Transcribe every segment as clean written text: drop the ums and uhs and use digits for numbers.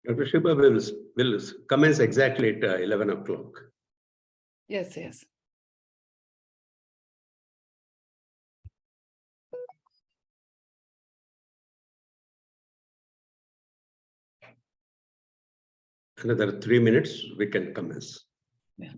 Dr. Shiba will commence exactly at 11 o'clock. Yes, yes. Another 3 minutes, we can commence. Yeah.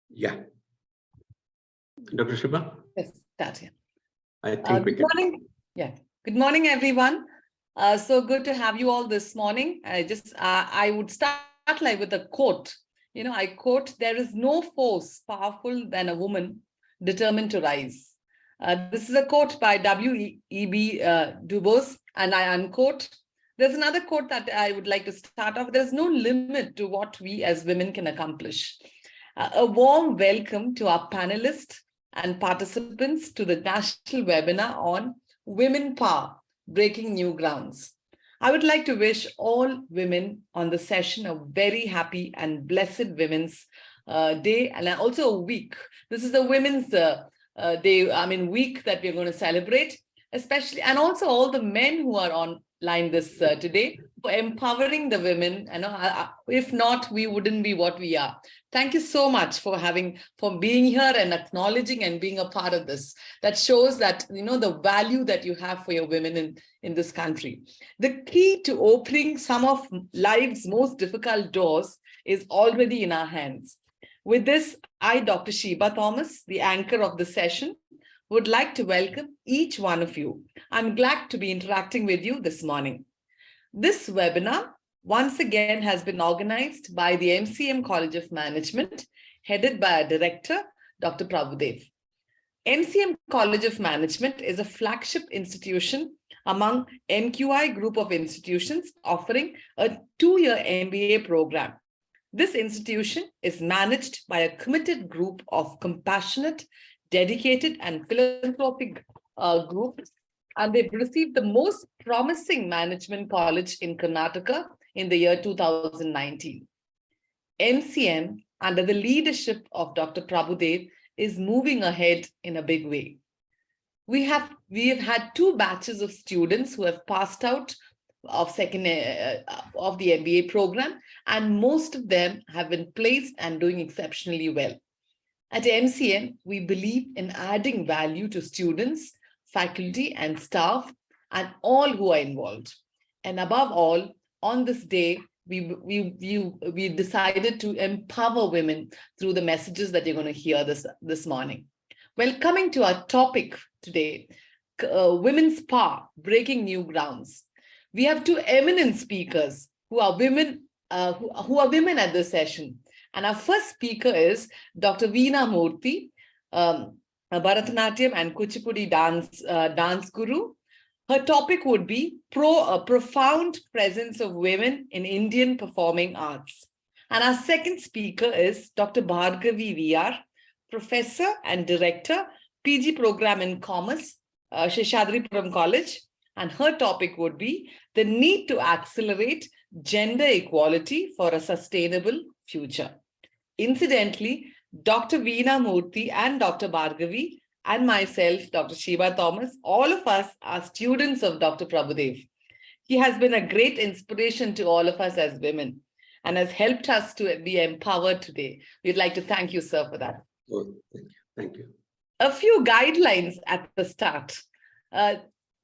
Yeah. Dr. Shiba? Yes, that's it. I think we Good can. morning. Yeah. Good morning, everyone. So good to have you all this morning. I would start like with a quote. I quote, "There is no force powerful than a woman determined to rise." This is a quote by W.E.B. Du Bois, and I unquote. There's another quote that I would like to start off. There's no limit to what we as women can accomplish. A warm welcome to our panelists and participants to the national webinar on Women Power, Breaking New Grounds. I would like to wish all women on the session a very happy and blessed Women's Day, and also a week. This is the Women's Day, week that we're going to celebrate, especially, and also all the men who are online this today, for empowering the women. If not, we wouldn't be what we are. Thank you so much for being here and acknowledging and being a part of this. That shows that, the value that you have for your women in this country. The key to opening some of life's most difficult doors is already in our hands. With this, I, Dr. Shiba Thomas, the anchor of the session, would like to welcome each one of you. I'm glad to be interacting with you this morning. This webinar once again has been organized by the MCM College of Management, headed by our director, Dr. Prabhudev. MCM College of Management is a flagship institution among MQI group of institutions offering a 2-year MBA program. This institution is managed by a committed group of compassionate, dedicated, and philanthropic groups, and they've received the most promising management college in Karnataka in the year 2019. MCM, under the leadership of Dr. Prabhudev, is moving ahead in a big way. We have had 2 batches of students who have passed out of the MBA program, and most of them have been placed and doing exceptionally well. At MCM, we believe in adding value to students, faculty, and staff, and all who are involved. And above all, on this day, we decided to empower women through the messages that you're going to hear this morning. Well, coming to our topic today, women's power, breaking new grounds. We have two eminent speakers who are women, who are women at this session. And our first speaker is Dr. Veena Murthy, a Bharatanatyam and Kuchipudi dance guru. Her topic would be a profound presence of women in Indian performing arts. And our second speaker is Dr. Bhargavi VR, professor and director, PG program in commerce, Seshadripuram College. And her topic would be the need to accelerate gender equality for a sustainable future. Incidentally, Dr. Veena Murthy and Dr. Bhargavi and myself, Dr. Shiva Thomas, all of us are students of Dr. Prabhudev. He has been a great inspiration to all of us as women and has helped us to be empowered today. We'd like to thank you, sir, for that. Oh, thank you. Thank you. A few guidelines at the start.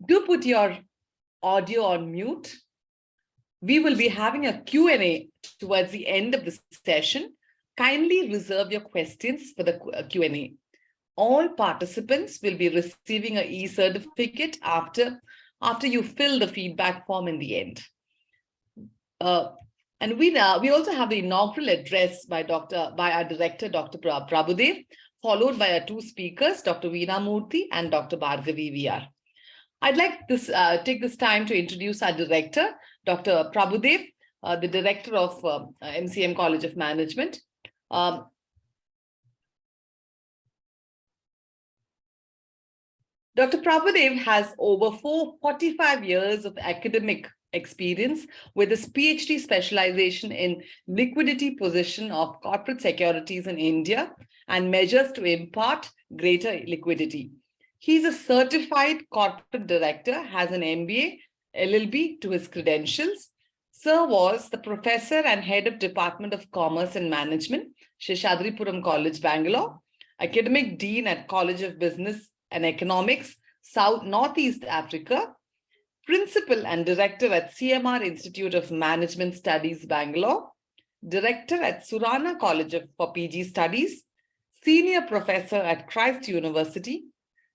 Do put your audio on mute. We will be having a Q&A towards the end of the session. Kindly reserve your questions for the Q&A. All participants will be receiving an e-certificate after you fill the feedback form in the end. And we also have the inaugural address by our director, Dr. Prabhudev, followed by our two speakers, Dr. Veena Murthy and Dr. Bhargavi VR. I'd like to take this time to introduce our director, Dr. Prabhudev, the director of MCM College of Management. Dr. Prabhudev has over 45 years of academic experience with his PhD specialization in liquidity position of corporate securities in India and measures to impart greater liquidity. He's a certified corporate director, has an MBA, LLB to his credentials. Sir was the professor and head of Department of Commerce and Management, Seshadripuram College, Bangalore, academic dean at College of Business and Economics, Northeast Africa, principal and director at CMR Institute of Management Studies, Bangalore, director at Surana College for PG Studies, senior professor at Christ University,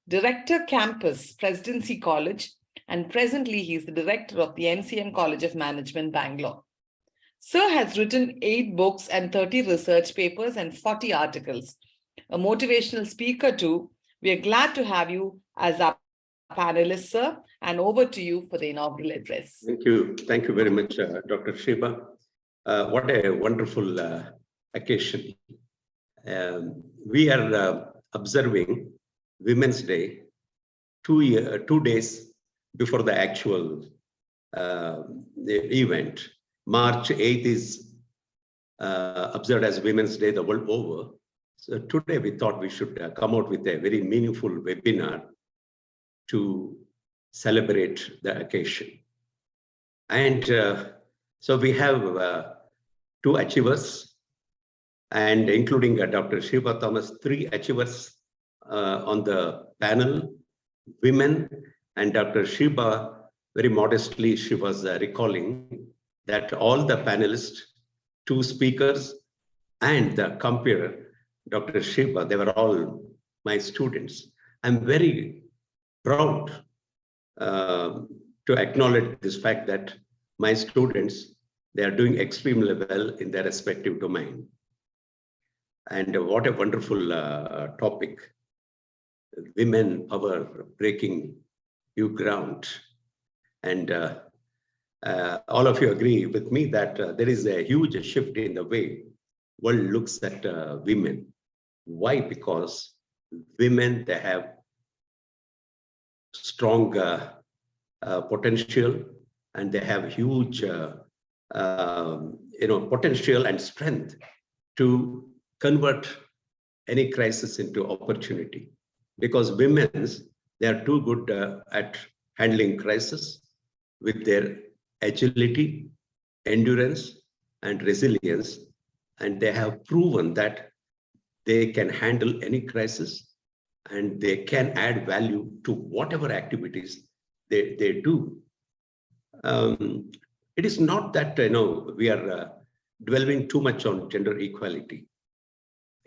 director campus, Presidency College, and presently he is the director of the MCM College of Management, Bangalore. Sir has written 8 books and 30 research papers and 40 articles. A motivational speaker too. We are glad to have you as our panelist, sir, and over to you for the inaugural address. Thank you. Thank you very much, Dr. Shiva. What a wonderful occasion. We are observing Women's Day 2 days before the actual event. March 8th is observed as Women's Day the world over. So today we thought we should come out with a very meaningful webinar to celebrate the occasion. And so we have 2 achievers, and including Dr. Shiva Thomas, 3 achievers on the panel, women, and Dr. Shiva, very modestly, she was recalling that all the panelists, 2 speakers, and the compeer, Dr. Shiva, they were all my students. I'm very proud to acknowledge this fact that my students, they are doing extremely well in their respective domain. And what a wonderful topic. Women power, breaking new ground. And all of you agree with me that there is a huge shift in the way world looks at women. Why? Because women, they have strong potential, and they have huge potential and strength to convert any crisis into opportunity. Because women, they are too good at handling crisis with their agility, endurance, and resilience. And they have proven that they can handle any crisis and they can add value to whatever activities they do. It is not that, we are dwelling too much on gender equality.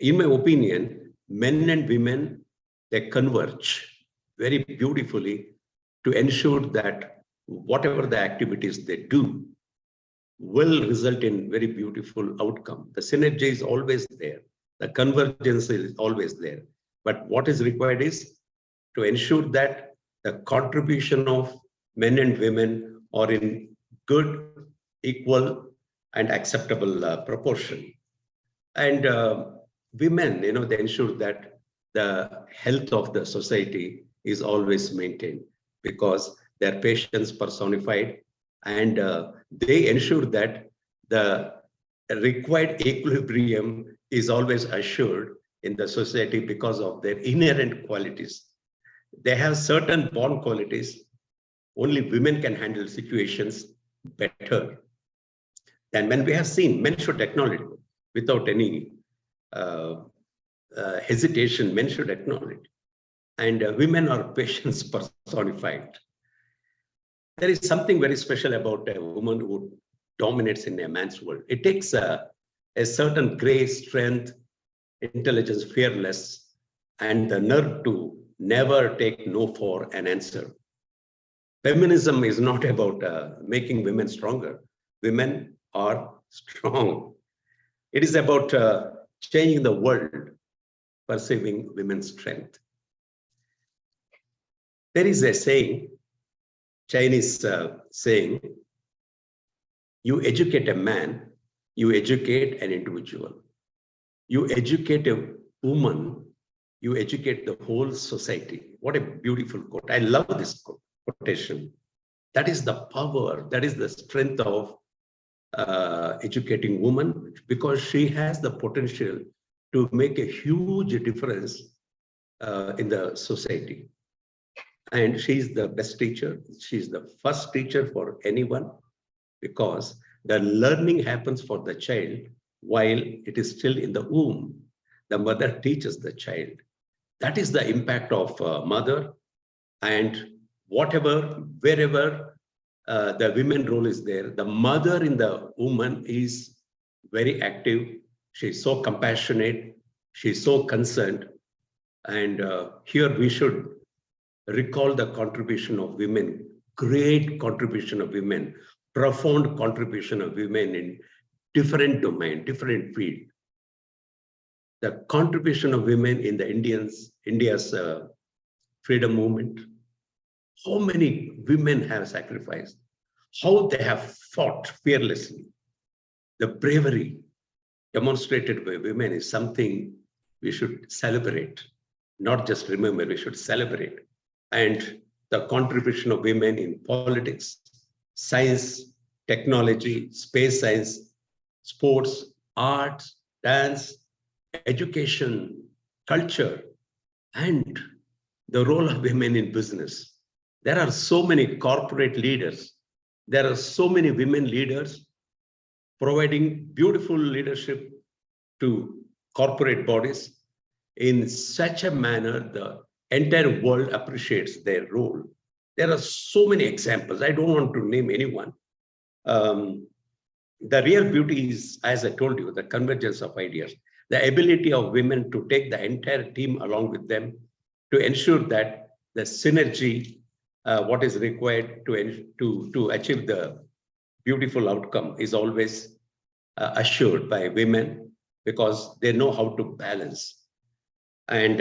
In my opinion, men and women, they converge very beautifully to ensure that whatever the activities they do will result in very beautiful outcome. The synergy is always there. The convergence is always there. But what is required is to ensure that the contribution of men and women are in good, equal, and acceptable proportion. And women, they ensure that the health of the society is always maintained because they're patients personified, and they ensure that the required equilibrium is always assured in the society because of their inherent qualities. They have certain born qualities. Only women can handle situations better than men. We have seen men should acknowledge without any hesitation. Men should acknowledge, and women are patients personified. There is something very special about a woman who dominates in a man's world. It takes a certain grace, strength, intelligence, fearless, and the nerve to never take no for an answer. Feminism is not about making women stronger. Women are strong. It is about changing the world, perceiving women's strength. There is a saying, Chinese saying, you educate a man, you educate an individual. You educate a woman, you educate the whole society. What a beautiful quote. I love this quotation. That is the power, that is the strength of educating woman, because she has the potential to make a huge difference in the society. And she's the best teacher. She's the first teacher for anyone, because the learning happens for the child while it is still in the womb. The mother teaches the child. That is the impact of mother. And whatever, wherever the women role is there, the mother in the woman is very active. She's so compassionate. She's so concerned. And here we should recall the contribution of women, great contribution of women, profound contribution of women in different domain, different field. The contribution of women in the India's freedom movement. How many women have sacrificed? How they have fought fearlessly. The bravery demonstrated by women is something we should celebrate, not just remember, we should celebrate. And the contribution of women in politics, science, technology, space science, sports, arts, dance, education, culture, and the role of women in business. There are so many corporate leaders. There are so many women leaders providing beautiful leadership to corporate bodies in such a manner the entire world appreciates their role. There are so many examples. I don't want to name anyone. The real beauty is, as I told you, the convergence of ideas, the ability of women to take the entire team along with them to ensure that the synergy, what is required to achieve the beautiful outcome is always assured by women, because they know how to balance. And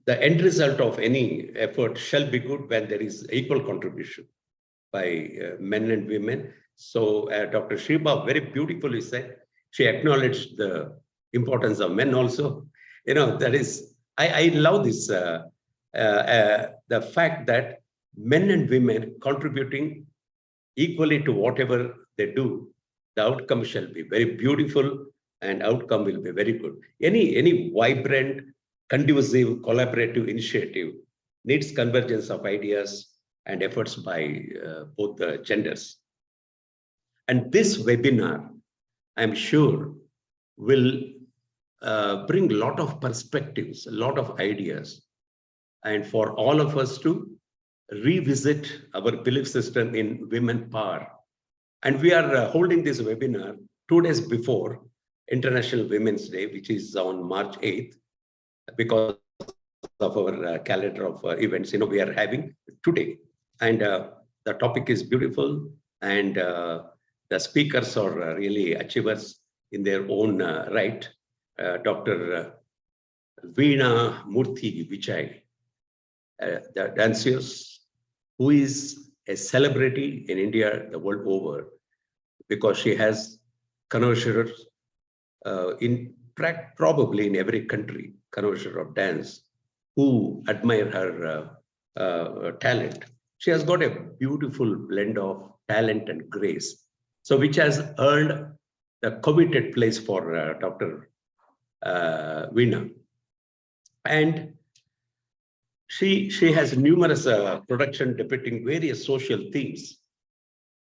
the end result of any effort shall be good when there is equal contribution by men and women. So Dr. Shiba very beautifully said, she acknowledged the importance of men also. That is, I love this, the fact that men and women contributing equally to whatever they do, the outcome shall be very beautiful and outcome will be very good. Any vibrant, conducive, collaborative initiative needs convergence of ideas and efforts by both the genders. And this webinar, I'm sure, will bring a lot of perspectives, a lot of ideas, and for all of us to revisit our belief system in women power, And we are holding this webinar 2 days before International Women's Day, which is on March 8th, because of our calendar of events, we are having today. And the topic is beautiful, and the speakers are really achievers in their own right. Dr. Veena Murthy Vijay, the danseuse, who is a celebrity in India, the world over, because she has connoisseurs probably in every country, connoisseur of dance, who admire her talent. She has got a beautiful blend of talent and grace, so which has earned the coveted place for Dr. Veena. And she has numerous production depicting various social themes,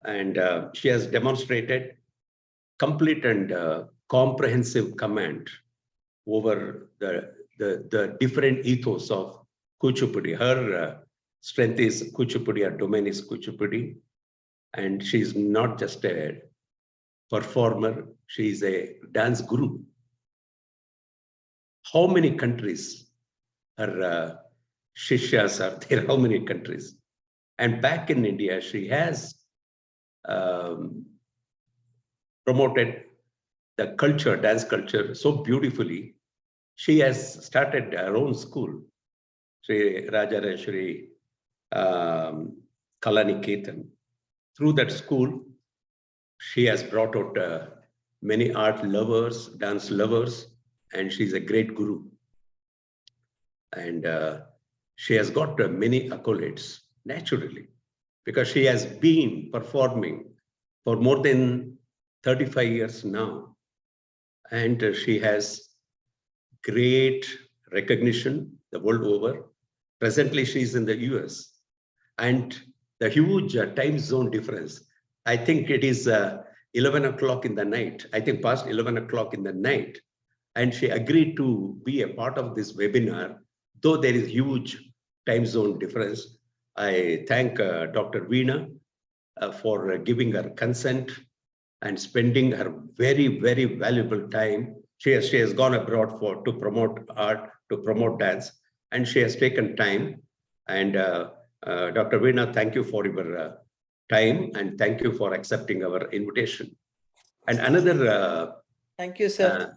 and she has demonstrated complete and comprehensive command over the different ethos of Kuchipudi. Her strength is Kuchipudi, her domain is Kuchipudi, and she's not just a performer, she's a dance guru. How many countries her Shishyas are there? How many countries? And back in India, she has promoted the culture, dance culture, so beautifully. She has started her own school, Sri Rajarashri Kalaniketan. Through that school, she has brought out many art lovers, dance lovers, and she's a great guru. And she has got many accolades naturally, because she has been performing for more than 35 years now. And she has great recognition the world over. Presently, she is in the US. And the huge time zone difference, I think it is 11 o'clock in the night, I think past 11 o'clock in the night. And she agreed to be a part of this webinar, though there is huge time zone difference. I thank Dr. Veena for giving her consent and spending her very, very valuable time. She has gone abroad to promote art, to promote dance, and she has taken time. And Dr. Veena, thank you for your time, and thank you for accepting our invitation. And another thank you, sir.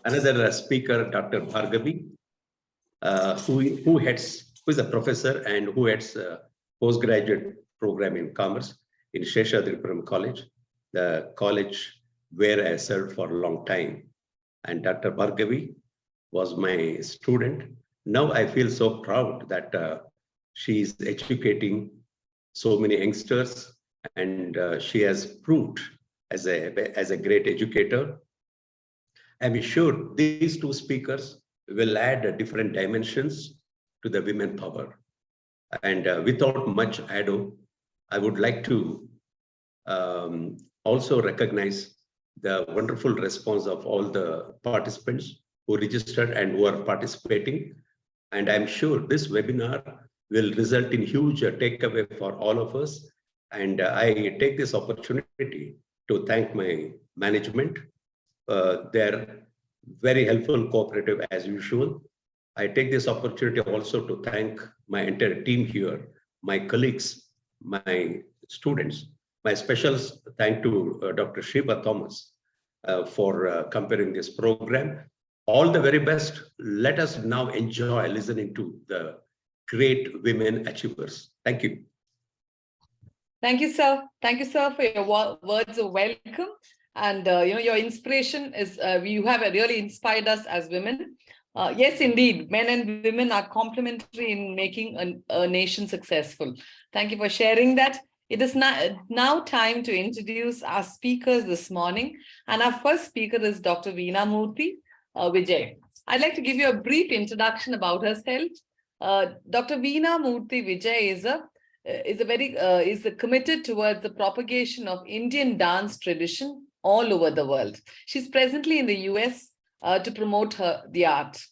Another speaker, Dr. Bhargavi, who is a professor and who heads a postgraduate program in commerce in Seshadripuram College, the college where I served for a long time. And Dr. Bhargavi was my student. Now I feel so proud that she is educating so many youngsters, and she has proved as a great educator. I'm sure these two speakers will add different dimensions to the women power. And without much ado, I would like to also recognize the wonderful response of all the participants who registered and who are participating. And I'm sure this webinar will result in huge takeaway for all of us. And I take this opportunity to thank my management. They're very helpful, cooperative as usual. I take this opportunity also to thank my entire team here, my colleagues, my students. My special thank to Dr. Sheba Thomas for comparing this program. All the very best. Let us now enjoy listening to the great women achievers. Thank you. Thank you, sir. Thank you, sir, for your words of welcome. And your inspiration is, you have really inspired us as women. Yes, indeed, men and women are complementary in making a nation successful. Thank you for sharing that. It is now time to introduce our speakers this morning. And our first speaker is Dr. Veena Murthy Vijay. I'd like to give you a brief introduction about herself. Dr. Veena Murthy Vijay is committed towards the propagation of Indian dance tradition all over the world. She's presently in the US to promote the art.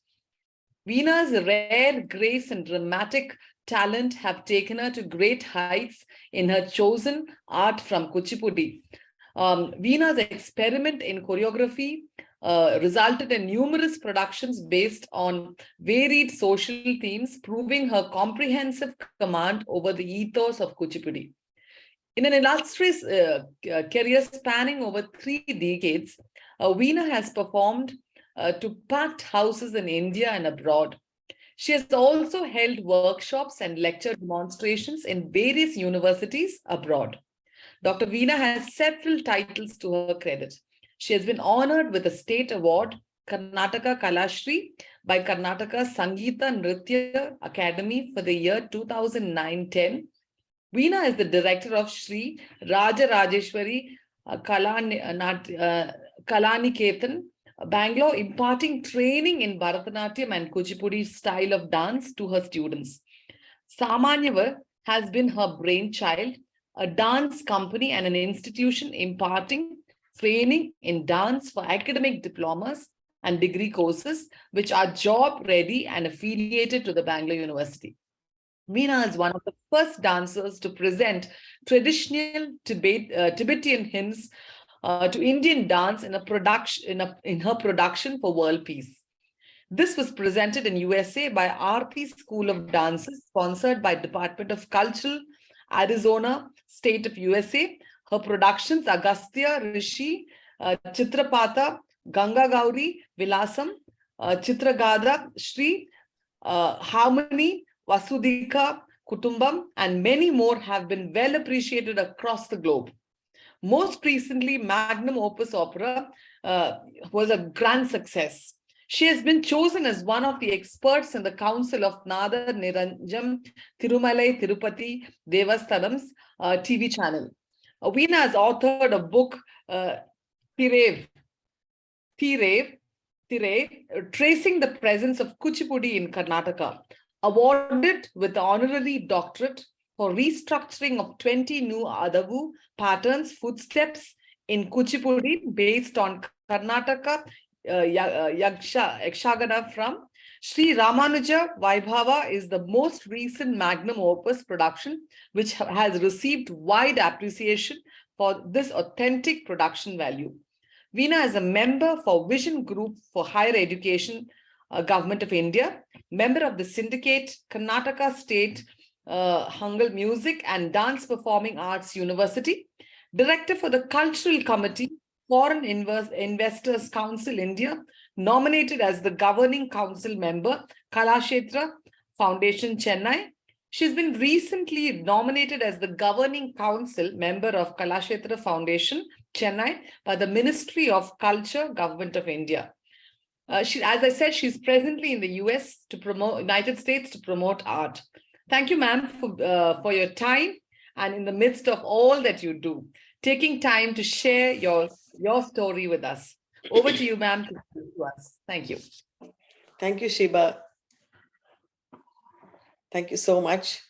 Veena's rare grace and dramatic talent have taken her to great heights in her chosen art from Kuchipudi. Veena's experiment in choreography resulted in numerous productions based on varied social themes, proving her comprehensive command over the ethos of Kuchipudi. In an illustrious career spanning over 3 decades, Veena has performed to packed houses in India and abroad. She has also held workshops and lecture demonstrations in various universities abroad. Dr. Veena has several titles to her credit. She has been honored with a state award, Karnataka Kalashri, by Karnataka Sangeeta Nritya Academy for the year 2009-10. Veena is the director of Sri Raja Rajeshwari Kalaniketan, Bangalore, imparting training in Bharatanatyam and Kuchipudi style of dance to her students. Samanyavar has been her brainchild, a dance company and an institution imparting training in dance for academic diplomas and degree courses, which are job ready and affiliated to the Bangalore University. Veena is one of the first dancers to present traditional Tibetan hymns to Indian dance in her production for world peace. This was presented in USA by Aarti School of Dances, sponsored by Department of Culture, Arizona, State of USA. Her productions, Agastya, Rishi, Chitrapata, Ganga Gauri, Vilasam, Chitragada, Shri, Harmony, Vasudhika, Kutumbam, and many more have been well appreciated across the globe. Most recently, Magnum Opus Opera was a grand success. She has been chosen as one of the experts in the Council of Nadar Niranjam Tirumalai Tirupati Devasthanam's TV channel. Veena has authored a book, Tirave, tracing the presence of Kuchipudi in Karnataka, awarded with the honorary doctorate for restructuring of 20 new Adavu patterns, footsteps in Kuchipudi based on Karnataka Yakshagana from Sri Ramanuja Vaibhava is the most recent magnum opus production, which has received wide appreciation for this authentic production value. Veena is a member for Vision Group for Higher Education, Government of India, member of the Syndicate, Karnataka State Hangal Music and Dance Performing Arts University, director for the Cultural Committee, Foreign Investors Council India, nominated as the Governing Council member, Kalakshetra Foundation, Chennai. She's been recently nominated as the Governing Council member of Kalakshetra Foundation, Chennai, by the Ministry of Culture, Government of India. As I said, she's presently in the United States to promote art. Thank you, ma'am, for your time and in the midst of all that you do, taking time to share your story with us. Over to you, ma'am, to us. Thank you. Thank you, Shiba. Thank you so much.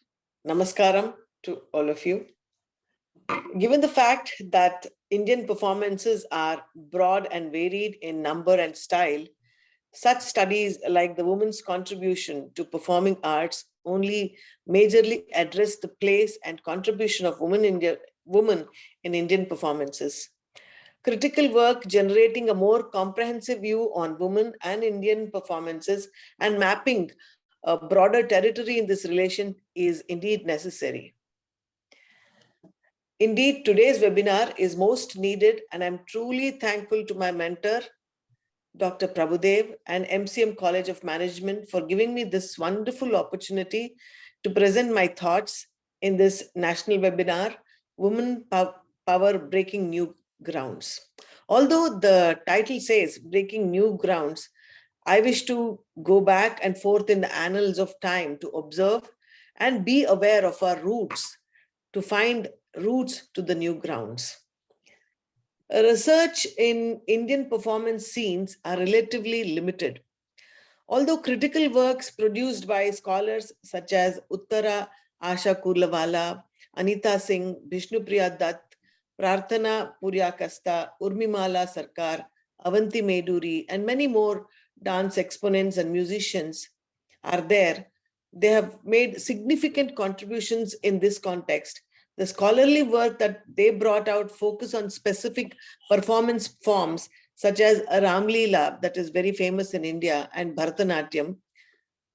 Namaskaram to all of you. Given the fact that Indian performances are broad and varied in number and style, such studies like the women's contribution to performing arts only majorly address the place and contribution of women in Indian performances. Critical work generating a more comprehensive view on women and Indian performances and mapping a broader territory in this relation is indeed necessary. Indeed, today's webinar is most needed, and I'm truly thankful to my mentor, Dr. Prabhudev and MCM College of Management for giving me this wonderful opportunity to present my thoughts in this national webinar, Women Power Breaking New Grounds. Although the title says Breaking New Grounds, I wish to go back and forth in the annals of time to observe and be aware of our roots, to find roots to the new grounds. Research in Indian performance scenes are relatively limited. Although critical works produced by scholars such as Uttara Asha Kurlawala, Anita Singh, Bishnupriya Dutt, Prarthana Puryakasta, Urmimala Sarkar, Avanti Meduri, and many more dance exponents and musicians are there, they have made significant contributions in this context. The scholarly work that they brought out focus on specific performance forms such as Ramleela, that is very famous in India, and Bharatanatyam,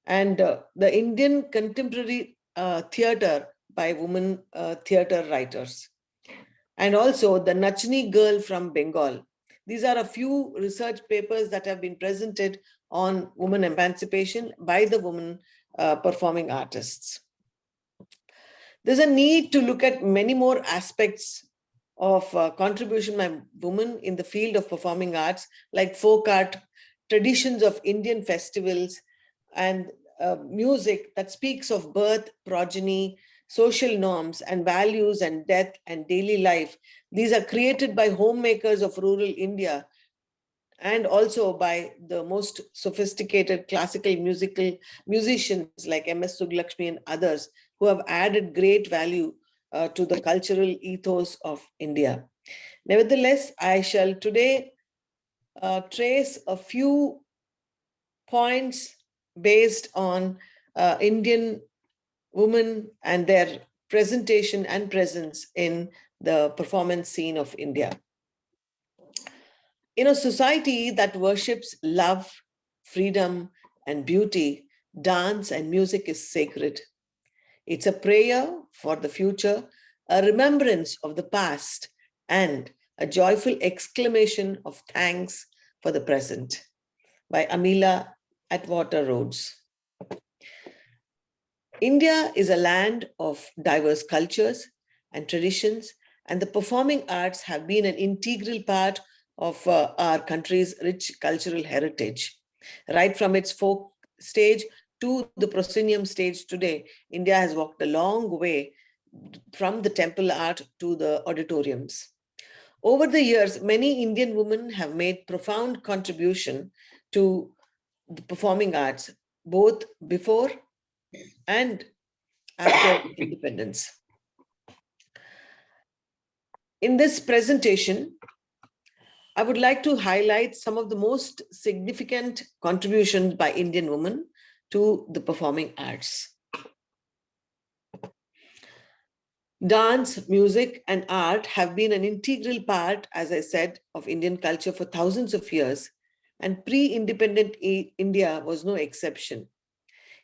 and the Indian contemporary theatre by women theatre writers, and also the Nachni Girl from Bengal. These are a few research papers that have been presented on women emancipation by the women performing artists. There's a need to look at many more aspects of contribution by women in the field of performing arts, like folk art, traditions of Indian festivals, and music that speaks of birth, progeny, social norms and values and death and daily life. These are created by homemakers of rural India and also by the most sophisticated classical musicians like M.S. Subbulakshmi and others who have added great value to the cultural ethos of India. Nevertheless, I shall today trace a few points based on Indian women and their presentation and presence in the performance scene of India. In a society that worships love, freedom, and beauty, dance and music is sacred. It's a prayer for the future, a remembrance of the past, and a joyful exclamation of thanks for the present. By Amila Atwater Rhodes. India is a land of diverse cultures and traditions, and the performing arts have been an integral part of our country's rich cultural heritage. Right from its folk stage to the proscenium stage today, India has walked a long way from the temple art to the auditoriums. Over the years, many Indian women have made profound contribution to the performing arts, both before and after independence. In this presentation, I would like to highlight some of the most significant contributions by Indian women to the performing arts. Dance, music, and art have been an integral part, as I said, of Indian culture for thousands of years, and pre-independent India was no exception.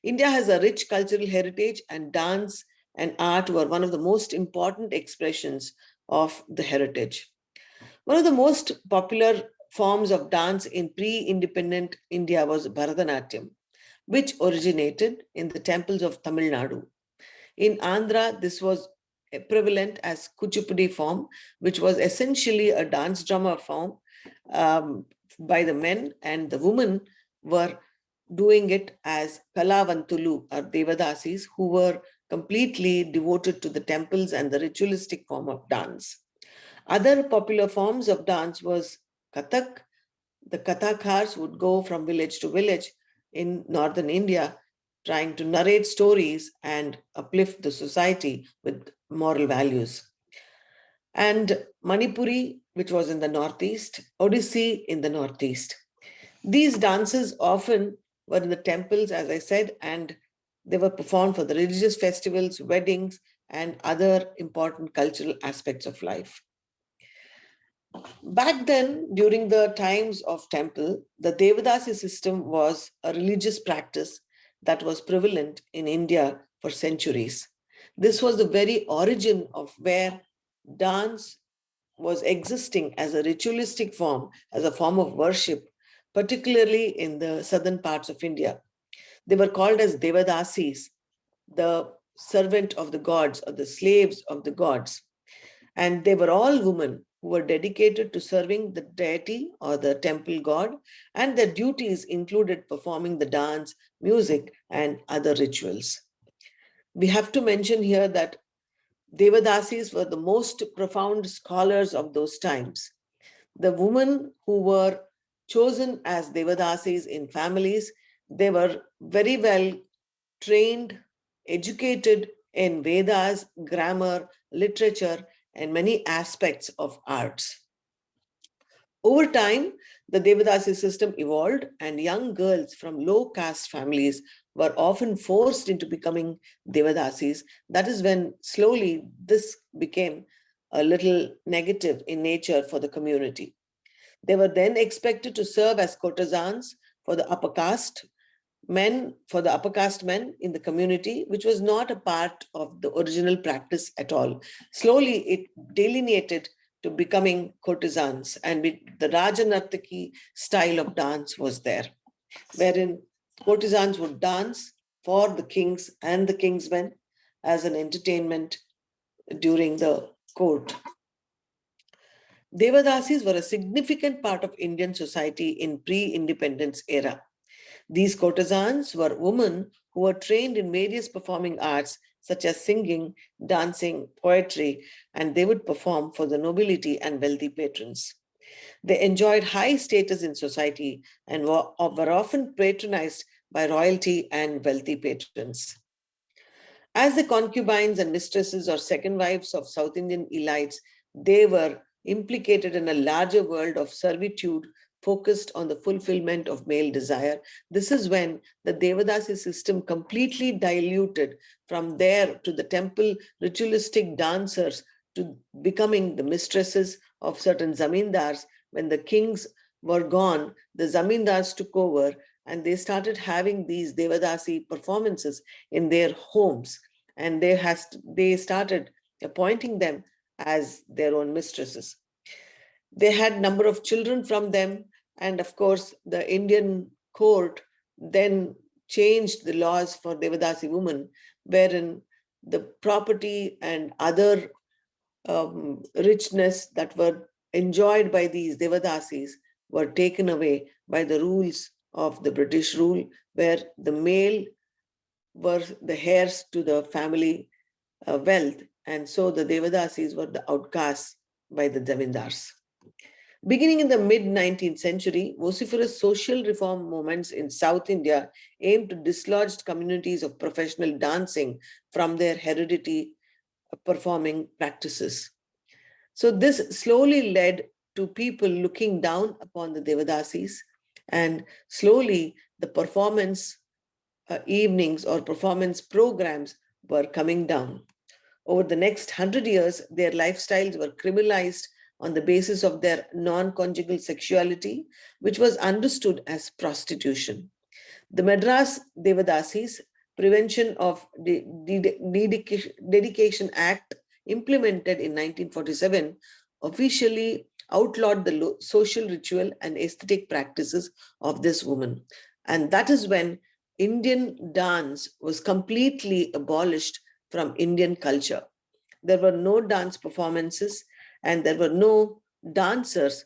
India has a rich cultural heritage, and dance and art were one of the most important expressions of the heritage. One of the most popular forms of dance in pre-independent India was Bharatanatyam, which originated in the temples of Tamil Nadu. In Andhra, this was prevalent as Kuchipudi form, which was essentially a dance drama form by the men, and the women were doing it as Kalavantulu or Devadasis, who were completely devoted to the temples and the ritualistic form of dance. Other popular forms of dance was Kathak. The Kathakars would go from village to village in northern India, trying to narrate stories and uplift the society with moral values. And Manipuri, which was in the northeast, Odissi in the northeast. These dances often were in the temples, as I said, and they were performed for the religious festivals, weddings, and other important cultural aspects of life. Back then, during the times of temple, the Devadasi system was a religious practice that was prevalent in India for centuries. This was the very origin of where dance was existing as a ritualistic form, as a form of worship, particularly in the southern parts of India. They were called as Devadasis, the servant of the gods or the slaves of the gods. And they were all women who were dedicated to serving the deity or the temple god, and their duties included performing the dance, music, and other rituals. We have to mention here that Devadasis were the most profound scholars of those times. The women who were chosen as Devadasis in families, they were very well trained, educated in Vedas, grammar, literature, and many aspects of arts. Over time, the Devadasi system evolved, and young girls from low caste families were often forced into becoming Devadasis, that is when slowly this became a little negative in nature for the community. They were then expected to serve as courtesans for the upper caste men, in the community, which was not a part of the original practice at all. Slowly, it delineated to becoming courtesans, and the Rajanartaki style of dance was there, wherein courtesans would dance for the kings and the kingsmen as an entertainment during the court. Devadasis were a significant part of Indian society in pre-independence era. These courtesans were women who were trained in various performing arts such as singing, dancing, poetry, and they would perform for the nobility and wealthy patrons. They enjoyed high status in society and were often patronized by royalty and wealthy patrons. As the concubines and mistresses or second wives of South Indian elites, they were implicated in a larger world of servitude focused on the fulfillment of male desire. This is when the Devadasi system completely diluted from there to the temple ritualistic dancers to becoming the mistresses of certain zamindars. When the kings were gone, the zamindars took over and they started having these Devadasi performances in their homes, and they started appointing them as their own mistresses. They had number of children from them, and of course the Indian court then changed the laws for Devadasi women, wherein the property and other richness that were enjoyed by these Devadasis were taken away by the rules of the British rule, where the male were the heirs to the family wealth, and so the Devadasis were the outcasts by the zamindars. Beginning in the mid-19th century, vociferous social reform movements in South India aimed to dislodge communities of professional dancing from their hereditary performing practices. So this slowly led to people looking down upon the Devadasis, and slowly the performance evenings or performance programs were coming down. Over the next 100 years, their lifestyles were criminalized on the basis of their non-conjugal sexuality, which was understood as prostitution. The Madras Devadasis Prevention of Dedication Act, implemented in 1947, officially outlawed the social ritual and aesthetic practices of this woman. And that is when Indian dance was completely abolished from Indian culture. There were no dance performances and there were no dancers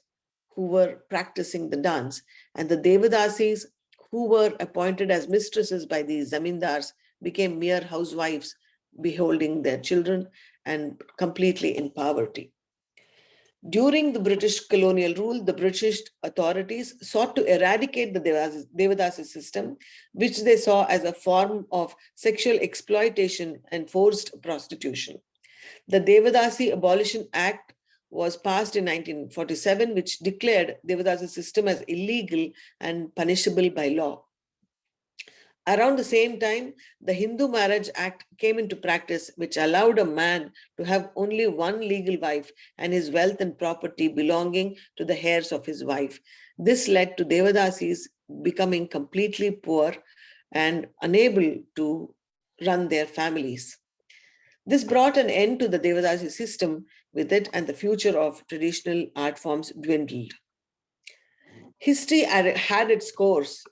who were practicing the dance. And the Devadasis who were appointed as mistresses by the zamindars became mere housewives, beholding their children and completely in poverty. During the British colonial rule, the British authorities sought to eradicate the Devadasi system, which they saw as a form of sexual exploitation and forced prostitution. The Devadasi Abolition Act was passed in 1947, which declared Devadasi system as illegal and punishable by law. Around the same time, the Hindu Marriage Act came into practice, which allowed a man to have only one legal wife and his wealth and property belonging to the heirs of his wife. This led to Devadasis becoming completely poor and unable to run their families. This brought an end to the Devadasi system. With it, and the future of traditional art forms dwindled. History had its course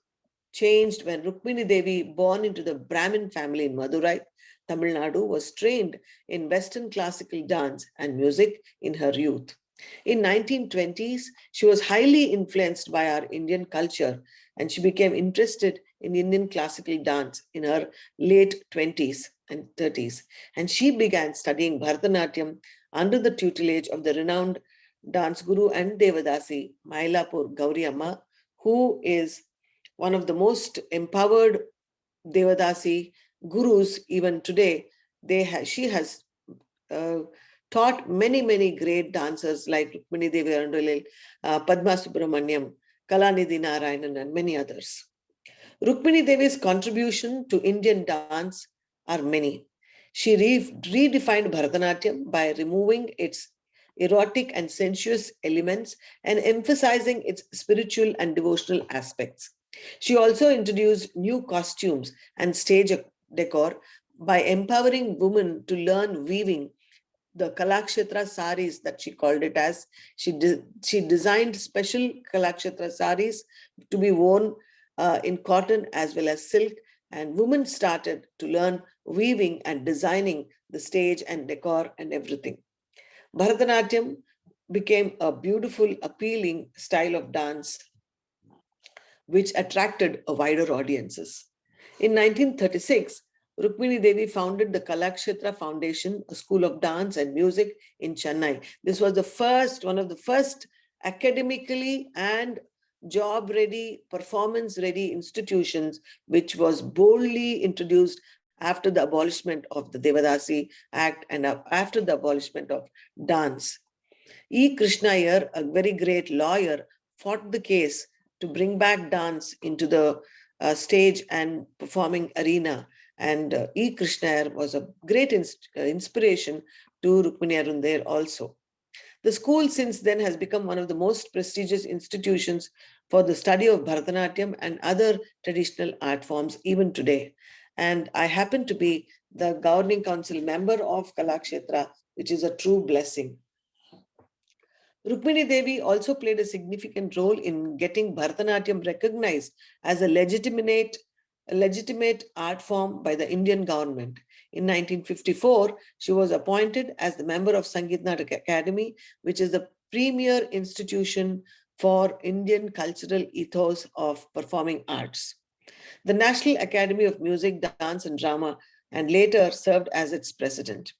changed when Rukmini Devi, born into the Brahmin family in Madurai, Tamil Nadu, was trained in Western classical dance and music in her youth. In 1920s, she was highly influenced by our Indian culture, and she became interested in Indian classical dance in her late 20s and 30s. And she began studying Bharatanatyam under the tutelage of the renowned dance guru and Devadasi, Mylapore Gauri Amma, who is one of the most empowered Devadasi gurus even today. She has taught many great dancers like Rukmini Devi Arundhalil, Padma Subramaniam, Kalanidhi Narayanan, and many others. Rukmini Devi's contribution to Indian dance are many. She redefined Bharatanatyam by removing its erotic and sensuous elements and emphasizing its spiritual and devotional aspects. She also introduced new costumes and stage decor by empowering women to learn weaving the Kalakshetra saris that she called it as. She designed special Kalakshetra saris to be worn in cotton as well as silk, and women started to learn weaving and designing the stage and decor and everything. Bharatanatyam became a beautiful, appealing style of dance which attracted a wider audiences. In 1936, Rukmini Devi founded the Kalakshetra Foundation, a school of dance and music in Chennai. This was one of the first academically and job-ready, performance-ready institutions, which was boldly introduced after the abolishment of the Devadasi Act and after the abolishment of dance. E. Krishna Iyer, a very great lawyer, fought the case to bring back dance into the stage and performing arena. And E. Krishna Iyer was a great inspiration to Rukmini Arundel also. The school since then has become one of the most prestigious institutions for the study of Bharatanatyam and other traditional art forms even today. And I happen to be the governing council member of Kalakshetra, which is a true blessing. Rukmini Devi also played a significant role in getting Bharatanatyam recognized as a legitimate art form by the Indian government. In 1954, she was appointed as the member of Sangeet Natak Academy, which is the premier institution for Indian cultural ethos of performing arts. The National Academy of Music, Dance and Drama, and later served as its president.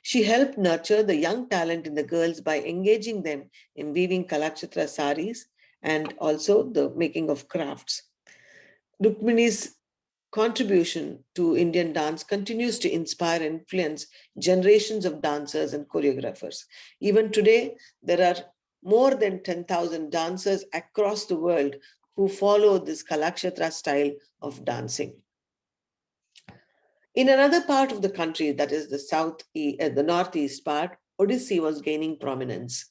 She helped nurture the young talent in the girls by engaging them in weaving Kalakshetra saris and also the making of crafts. Rukmini's contribution to Indian dance continues to inspire and influence generations of dancers and choreographers. Even today, there are more than 10,000 dancers across the world who follow this Kalakshetra style of dancing. In another part of the country, that is the northeast part, Odissi was gaining prominence.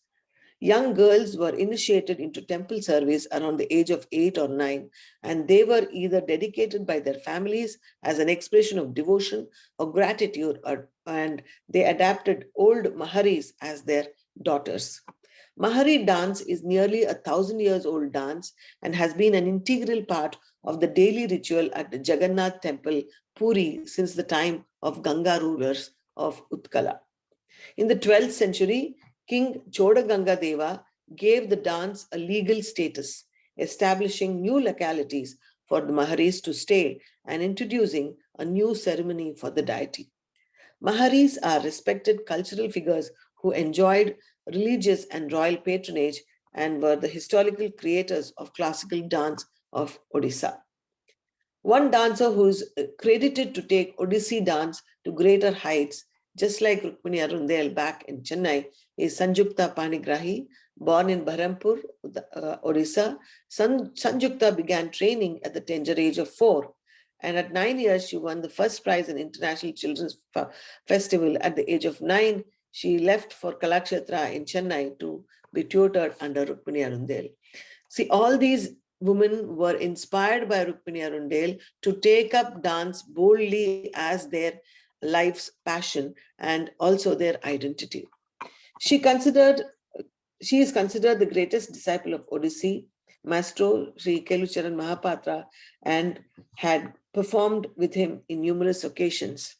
Young girls were initiated into temple service around the age of 8 or 9, and they were either dedicated by their families as an expression of devotion or gratitude, and they adapted old Maharis as their daughters. Mahari dance is nearly 1,000 years old dance and has been an integral part of the daily ritual at the Jagannath temple, Puri, since the time of Ganga rulers of Utkala. In the 12th century, King Chodaganga Deva gave the dance a legal status, establishing new localities for the Maharis to stay and introducing a new ceremony for the deity. Maharis are respected cultural figures who enjoyed religious and royal patronage and were the historical creators of classical dance of Odisha. One dancer who is credited to take Odissi dance to greater heights, just like Rukmini Arundel back in Chennai, is Sanjukta Panigrahi. Born in Baharampur, Odisha, Sanjukta began training at the tender age of 4. And at 9 years, she won the first prize in International Children's Festival. At the age of 9, she left for Kalakshetra in Chennai to be tutored under Rukmini Arundel. See, all these women were inspired by Rukmini Arundel to take up dance boldly as their life's passion and also their identity. She is considered the greatest disciple of Odissi, Maestro Sri Kelucharan Mahapatra, and had performed with him in numerous occasions.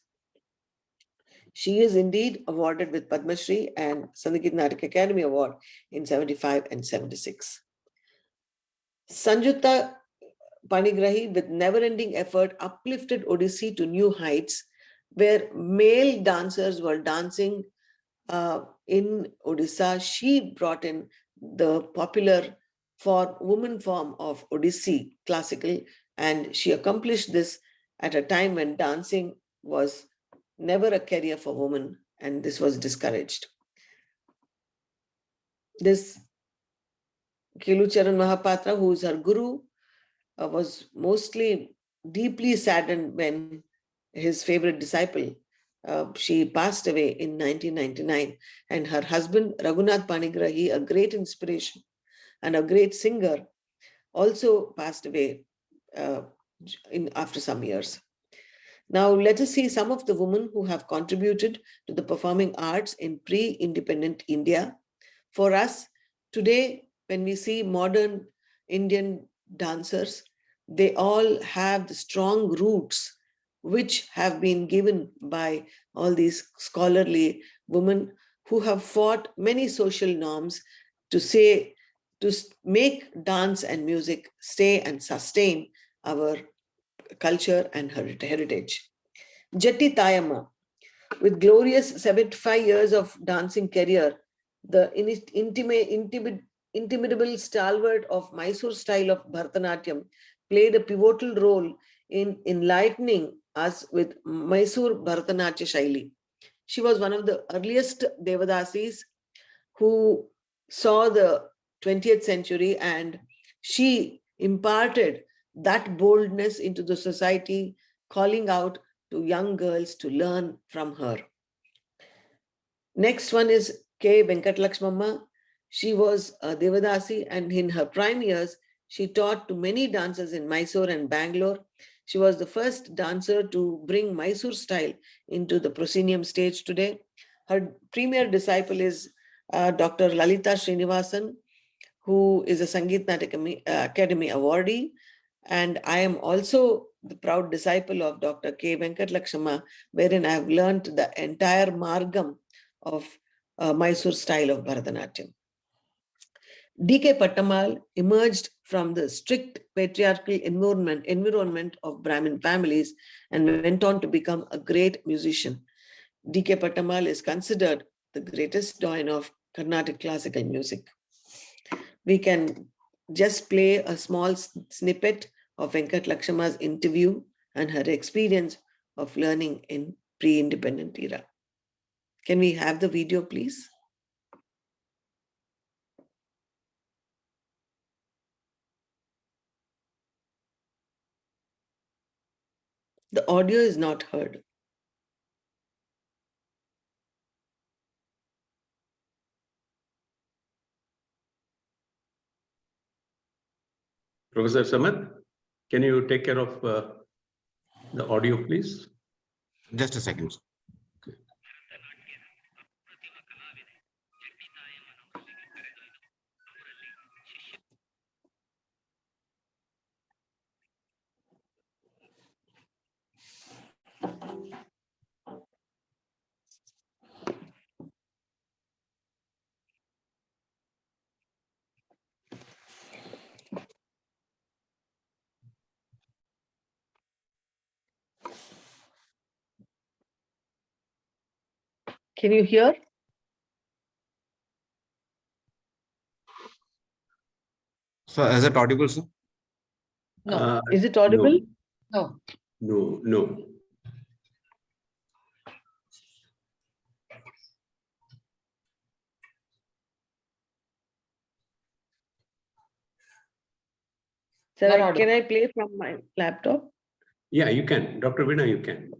She is indeed awarded with Padma Shri and Sangeet Natak Academy Award in 75 and 76. Sanjukta Panigrahi, with never-ending effort, uplifted Odissi to new heights, where male dancers were dancing in Odisha. She brought in the popular woman form of Odissi classical, and she accomplished this at a time when dancing was never a career for women, and this was discouraged. This Kelucharan Mahapatra, who is her guru, was mostly deeply saddened when his favorite disciple, she passed away in 1999, and her husband, Raghunath Panigrahi, a great inspiration and a great singer, also passed away after some years. Now, let us see some of the women who have contributed to the performing arts in pre-independent India. For us, today, when we see modern Indian dancers, they all have the strong roots which have been given by all these scholarly women who have fought many social norms to make dance and music stay and sustain our culture and heritage. Jetti Tayamma, with glorious 75 years of dancing career, the intimidable stalwart of Mysore style of Bharatanatyam played a pivotal role in enlightening us with Mysore Bharatanatyam Shaili. She was one of the earliest Devadasis who saw the 20th century, and she imparted that boldness into the society, calling out to young girls to learn from her. Next one is K. Venkatalakshmamma. She was a Devadasi, and in her prime years, she taught to many dancers in Mysore and Bangalore. She was the first dancer to bring Mysore style into the proscenium stage today. Her premier disciple is Dr. Lalita Srinivasan, who is a Sangeet Natak Academy awardee. And I am also the proud disciple of Dr. K. Venkatalakshmamma, wherein I have learned the entire margam of Mysore style of Bharatanatyam. D.K. Pattamal emerged from the strict patriarchal environment of Brahmin families and went on to become a great musician. D.K. Pattamal is considered the greatest doyen of Carnatic classical music. We can just play a small snippet of Venkatalakshmamma's interview and her experience of learning in pre-independent era. Can we have the video, please? The audio is not heard. Professor Samath, can you take care of the audio, please? Just a second. Can you hear? So, is it audible, sir? No. Is it audible? No. No. Sir, Not audible. can I play from my laptop? Yeah, you can. Dr. Veena, you can.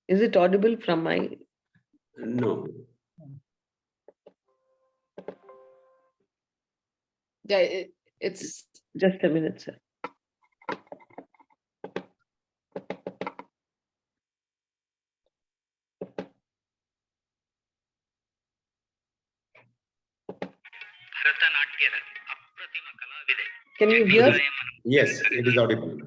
Is it audible from my? No. Yeah, it's Just a minute, sir. Can you hear? Yes, it is audible.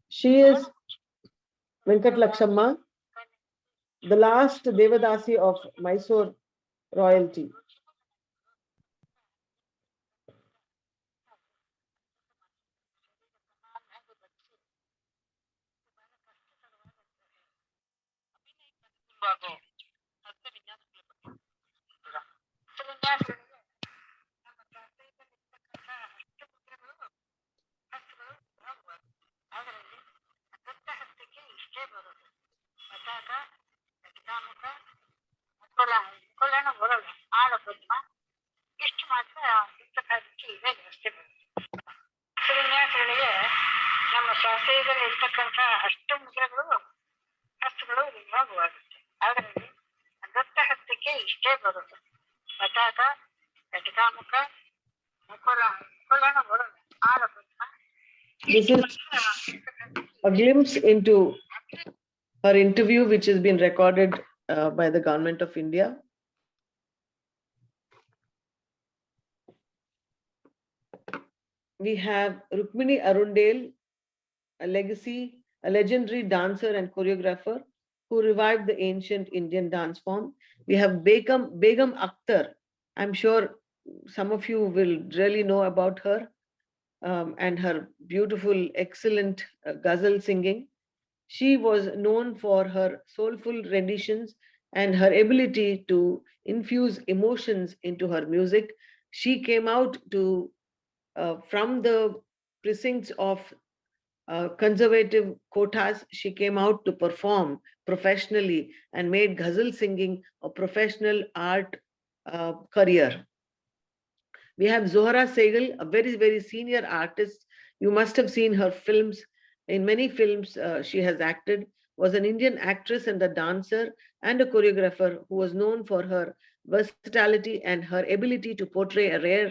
She is Venkatalakshmamma. the last Devadasi of Mysore royalty. ನಮ್ಮ ಶಾಸ್ತ್ರದಲ್ಲಿ ಇರ್ತಕ್ಕಂಥ ಅಷ್ಟು ಮುದ್ರೆಗಳು ಹಸ್ತಗಳು ವಿಭಾಗವಾಗುತ್ತೆ. ಅದರಲ್ಲಿ ನೃತ್ಯ ಹಸ್ತಕ್ಕೆ ಇಷ್ಟೇ ಬರುತ್ತೆ. ಪತಾಕ, ಕಟಿಕಾಮುಖ, ಮುಕುಲನ Varuna, ಆಲಪದ್ಮ. This is a glimpse into her interview, which has been recorded by the Government of India. We have Rukmini Arundale, a legendary dancer and choreographer who revived the ancient Indian dance form. We have Begum Akhtar. I'm sure some of you will really know about her and her beautiful, excellent ghazal singing. She was known for her soulful renditions and her ability to infuse emotions into her music. She came out from the precincts of conservative quotas. She came out to perform professionally and made ghazal singing a professional art career. We have Zohra Sehgal, a very, very senior artist. You must have seen her films. In many films she has acted, was an Indian actress and a dancer and a choreographer who was known for her versatility and her ability to portray a rare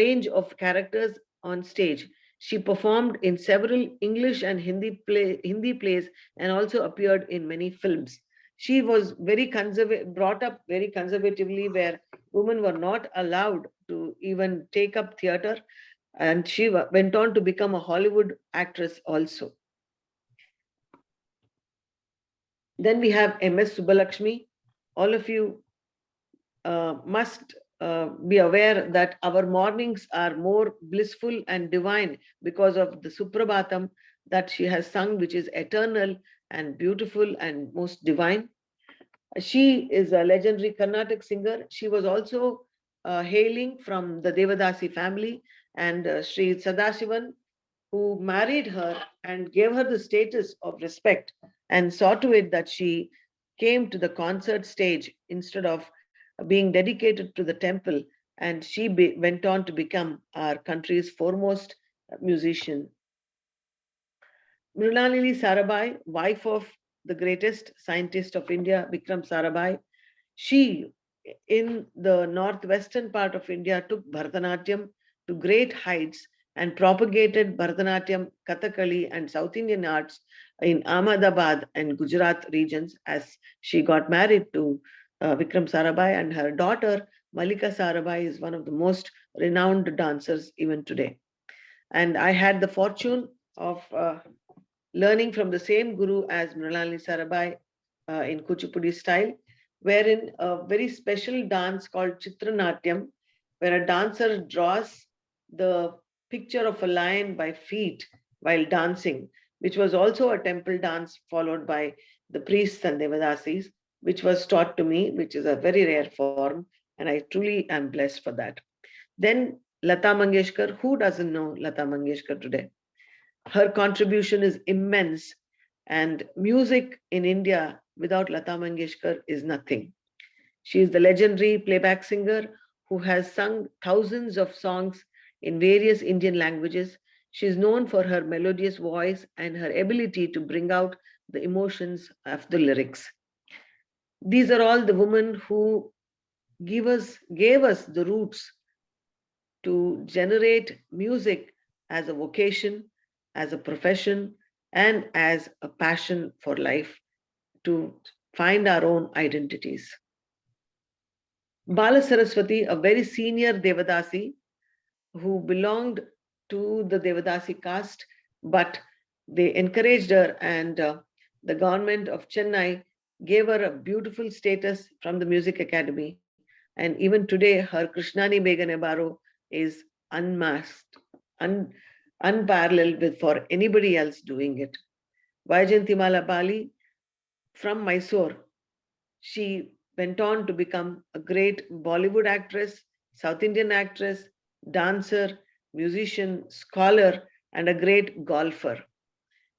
range of characters on stage. She performed in several English and Hindi plays and also appeared in many films. She was brought up very conservatively, where women were not allowed to even take up theater, and she went on to become a Hollywood actress also. Then we have MS Subbalakshmi. All of you must be aware that our mornings are more blissful and divine because of the Suprabhatam that she has sung, which is eternal and beautiful and most divine. She is a legendary Carnatic singer. She was also hailing from the Devadasi family, and Sri Sadashivan, who married her and gave her the status of respect and saw to it that she came to the concert stage instead of being dedicated to the temple, and she went on to become our country's foremost musician. Mrinalini Sarabhai, wife of the greatest scientist of India, Vikram Sarabhai, she, in the northwestern part of India, took Bharatanatyam to great heights and propagated Bharatanatyam, Kathakali, and South Indian arts in Ahmedabad and Gujarat regions, as she got married to Vikram Sarabhai, and her daughter Malika Sarabhai is one of the most renowned dancers even today. And I had the fortune of learning from the same guru as Mrinalini Sarabhai in Kuchipudi style, wherein a very special dance called Chitranatyam, where a dancer draws the picture of a lion by feet while dancing, which was also a temple dance followed by the priests and Devadasis, which was taught to me, which is a very rare form, and I truly am blessed for that. Then Lata Mangeshkar. Who doesn't know Lata Mangeshkar today? Her contribution is immense, and music in India without Lata Mangeshkar is nothing. She is the legendary playback singer who has sung thousands of songs in various Indian languages. She is known for her melodious voice and her ability to bring out the emotions of the lyrics. These are all the women who gave us the roots to generate music as a vocation, as a profession, and as a passion for life, to find our own identities. Bala Saraswati, a very senior Devadasi who belonged to the Devadasi caste, but they encouraged her, and the government of Chennai gave her a beautiful status from the Music Academy. And even today, her Krishnani Beganebaro is unmasked, unparalleled with for anybody else doing it. Vaijayantimala Bali from Mysore, she went on to become a great Bollywood actress, South Indian actress, dancer, musician, scholar, and a great golfer.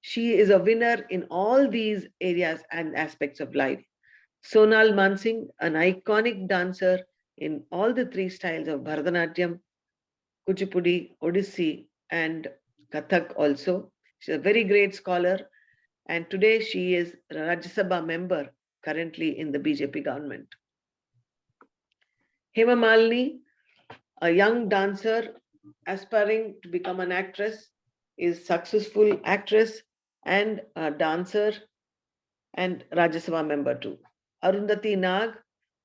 She is a winner in all these areas and aspects of life. Sonal Mansingh, an iconic dancer in all the three styles of Bharatanatyam, Kuchipudi, Odissi, and Kathak also. She's a very great scholar, and today she is a Rajya Sabha member currently in the BJP government. Hema Malini, a young dancer aspiring to become an actress, is successful actress and a dancer and Rajya Sabha member too. Arundhati Nag,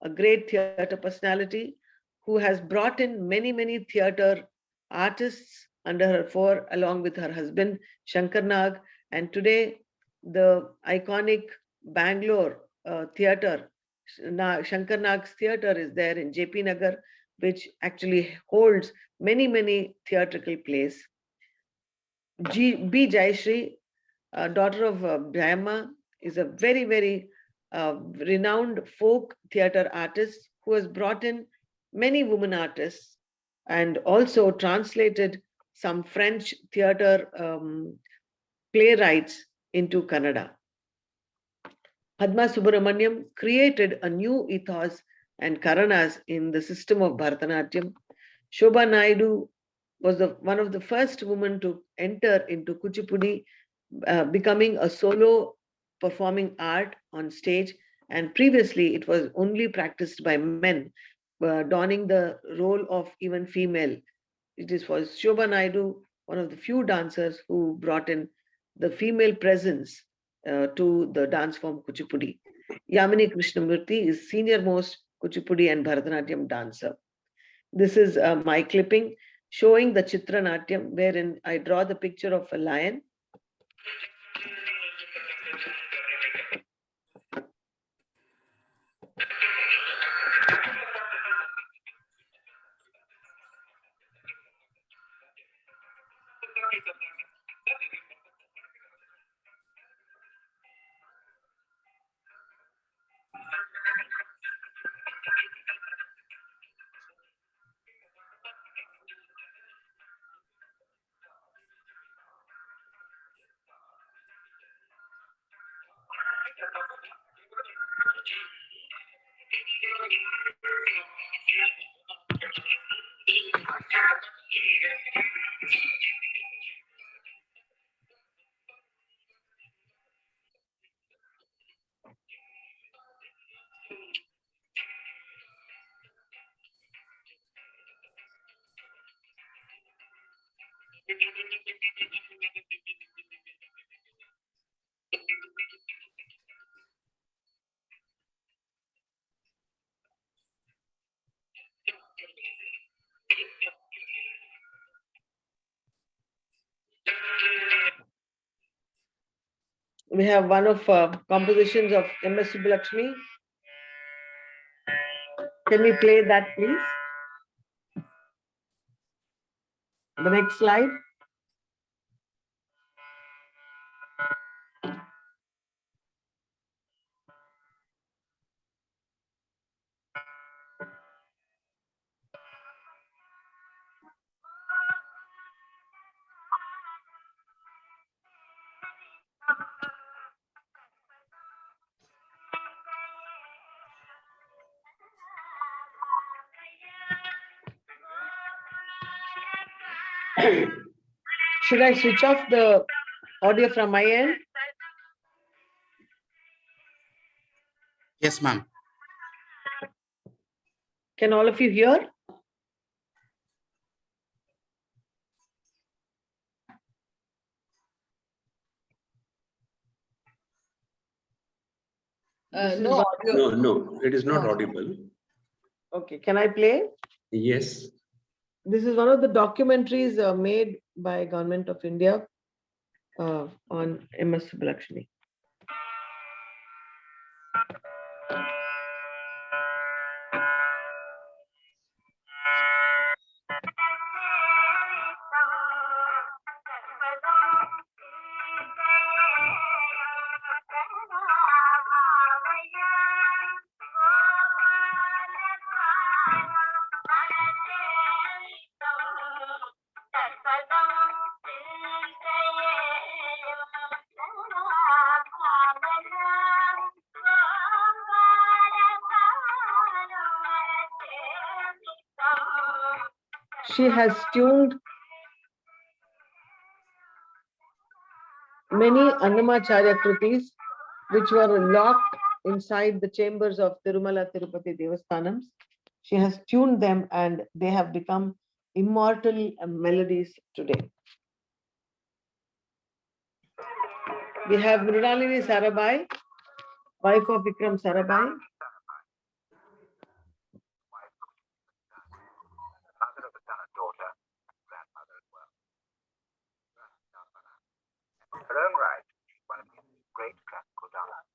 a great theatre personality who has brought in many theatre artists under her fore, along with her husband Shankar Nag, and today the iconic Bangalore theatre, Shankar Nag's theatre is there in JP Nagar, which actually holds many theatrical plays. B. Jayashree, daughter of Jayamma, is a very renowned folk theatre artist who has brought in many women artists and also translated some French theatre playwrights into Kannada. Padma Subramaniam created a new ethos and karanas in the system of Bharatanatyam. Shobha Naidu was one of the first women to enter into Kuchipudi, becoming a solo performing art on stage. And previously, it was only practiced by men, donning the role of even female. It was Shobha Naidu, one of the few dancers who brought in the female presence to the dance form Kuchipudi. Yamini Krishnamurthy is senior most Kuchipudi and Bharatanatyam dancer. This is my clipping showing the Chitranatyam, wherein I draw the picture of a lion. We have one of compositions of M.S. Subbulakshmi. Can we play that, please? The next slide. Should I switch off the audio from my end? Yes, ma'am. Can all of you hear? No audio. No, it is not audible. Okay, can I play? Yes. This is one of the documentaries made by Government of India on M.S. Subbulakshmi. She has tuned many Annamacharya Krutis, which were locked inside the chambers of Tirumala Tirupati Devasthanams. She has tuned them and they have become immortal melodies today. We have Mrinalini Sarabhai, wife of Vikram Sarabhai. Mother of a son and daughter, grandmother as well. In her own right, she's one of the great classical dancers.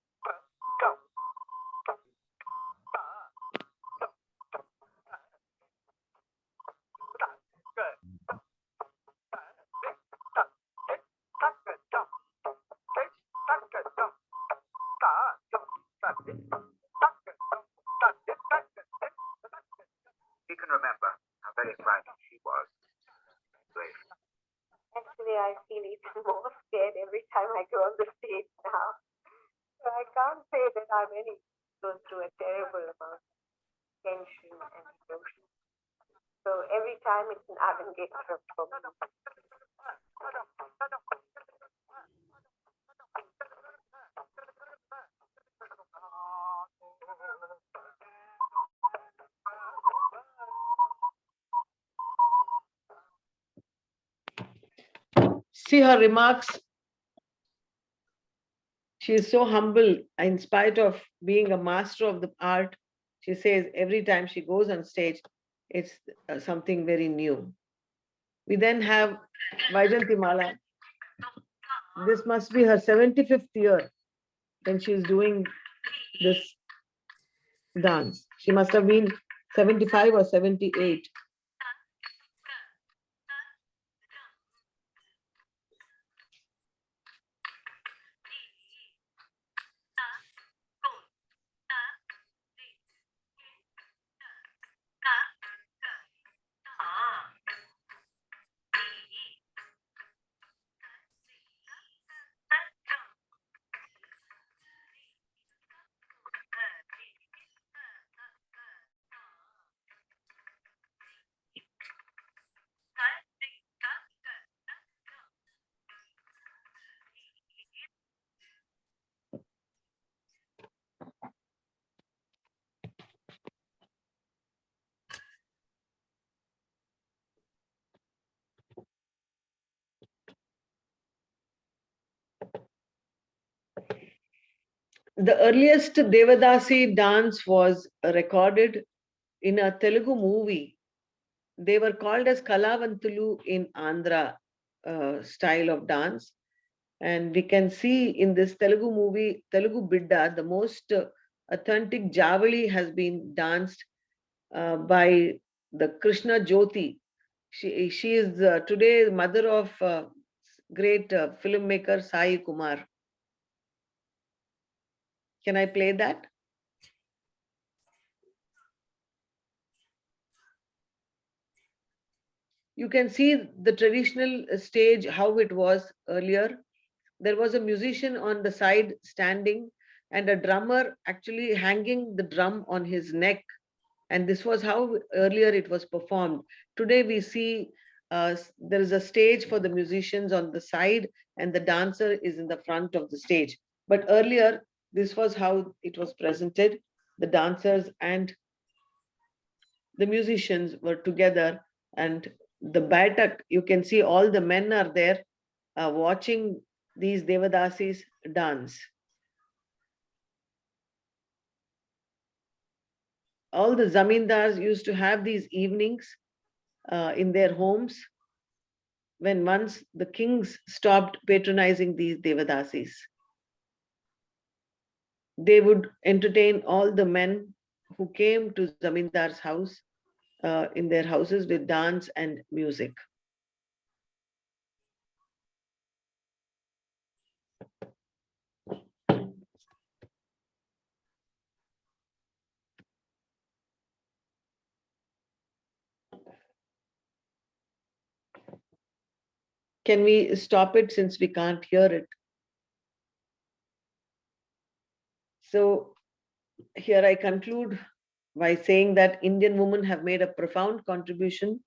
You can remember how very frightened she was. Actually, I feel even more scared every time I go on the stage now. So I can't say that I'm really going through a terrible amount of tension and emotion. So every time it's an avant-garde trip for me. See her remarks. She is so humble in spite of being a master of the art. She says every time she goes on stage, it's something very new. We then have Vaijayanti Mala. This must be her 75th year when she is doing this dance. She must have been 75 or 78. The earliest Devadasi dance was recorded in a Telugu movie. They were called as Kalavantulu in Andhra style of dance. And we can see in this Telugu movie, Telugu Bidda, the most authentic Javali has been danced by the Krishna Jyoti. She is today mother of great filmmaker Sai Kumar. Can I play that? You can see the traditional stage, how it was earlier. There was a musician on the side standing and a drummer actually hanging the drum on his neck. And this was how earlier it was performed. Today we see there is a stage for the musicians on the side and the dancer is in the front of the stage. But earlier, this was how it was presented. The dancers and the musicians were together, and the Baitak, you can see all the men are there watching these Devadasis dance. All the zamindars used to have these evenings in their homes when once the kings stopped patronizing these Devadasis. they would entertain all the men who came to Zamindar's house in their houses with dance and music. Can we stop it since we can't hear it? So here I conclude by saying that Indian women have made a profound contribution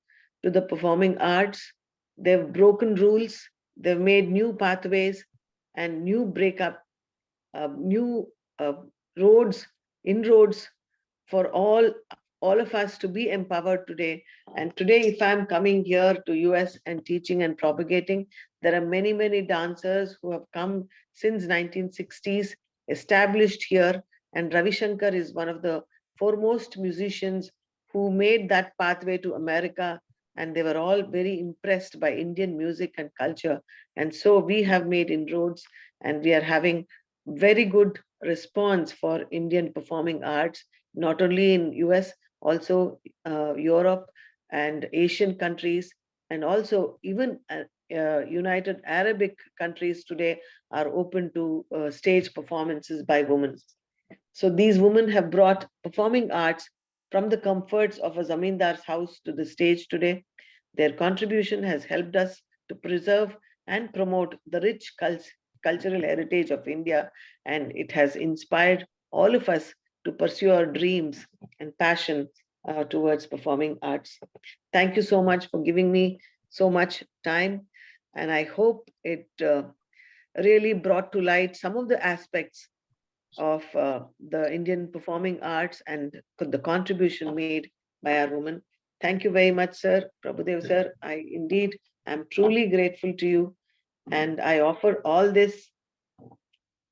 to the performing arts. They've broken rules, they've made new pathways and new new roads, inroads for all of us to be empowered today. And today, if I'm coming here to US and teaching and propagating, there are many, many dancers who have come since 1960s, established here. And Ravi Shankar is one of the foremost musicians who made that pathway to America. And they were all very impressed by Indian music and culture. And so we have made inroads, and we are having very good response for Indian performing arts, not only in US, also Europe and Asian countries, and also even United Arabic countries today are open to stage performances by women. So these women have brought performing arts from the comforts of a Zamindar's house to the stage today. Their contribution has helped us to preserve and promote the rich cultural heritage of India, and it has inspired all of us to pursue our dreams and passion towards performing arts. Thank you so much for giving me so much time, and I hope it really brought to light some of the aspects of the Indian performing arts and the contribution made by our women. Thank you very much, sir. Prabhudev, sir. I indeed am truly grateful to you, and I offer all this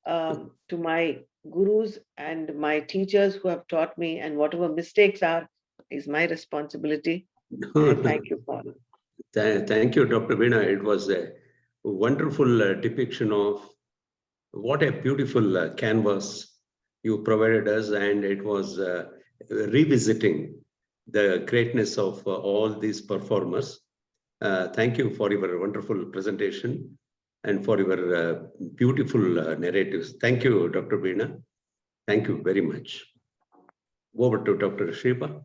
to my gurus and my teachers who have taught me, and whatever mistakes are is my responsibility. And thank you for it. Thank you, Dr. Veena. It was a wonderful depiction of what a beautiful canvas you provided us, and it was revisiting the greatness of all these performers. Thank you for your wonderful presentation and for your beautiful narratives. Thank you, Dr. Veena. Thank you very much. Over to Dr. Shripa.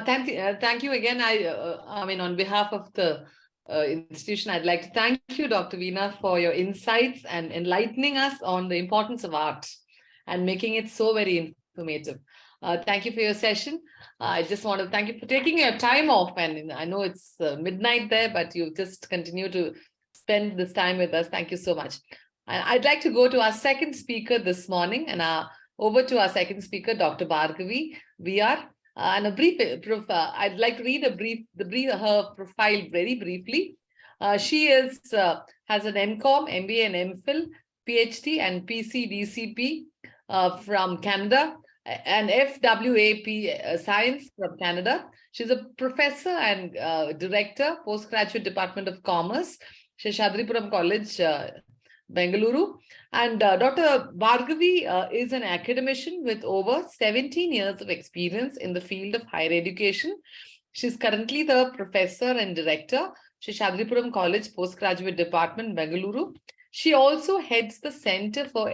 Thank you again. I mean, on behalf of the institution, I'd like to thank you, Dr. Veena, for your insights and enlightening us on the importance of art and making it so very informative. Thank you for your session. I just want to thank you for taking your time off. And I know it's midnight there, but you just continue to spend this time with us. Thank you so much. And I'd like to go to our second speaker this morning, and over to our second speaker, Dr. Bhargavi VR. And a brief, I'd like to read her profile very briefly. She has an MCOM, MBA and MPhil, PhD and PCDCP from Canada, and FWAP Science from Canada. She's a professor and director, postgraduate Department of Commerce, Seshadripuram College, Bengaluru. And Dr. Bhargavi is an academician with over 17 years of experience in the field of higher education. She's currently the professor and director, Seshadripuram College Postgraduate Department, Bengaluru. She also heads the Center for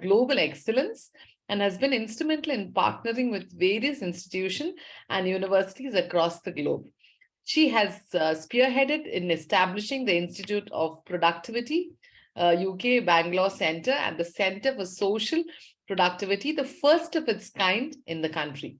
Global Excellence and has been instrumental in partnering with various institutions and universities across the globe. She has spearheaded in establishing the Institute of Productivity, UK Bangalore Center, and the Center for Social Productivity, the first of its kind in the country.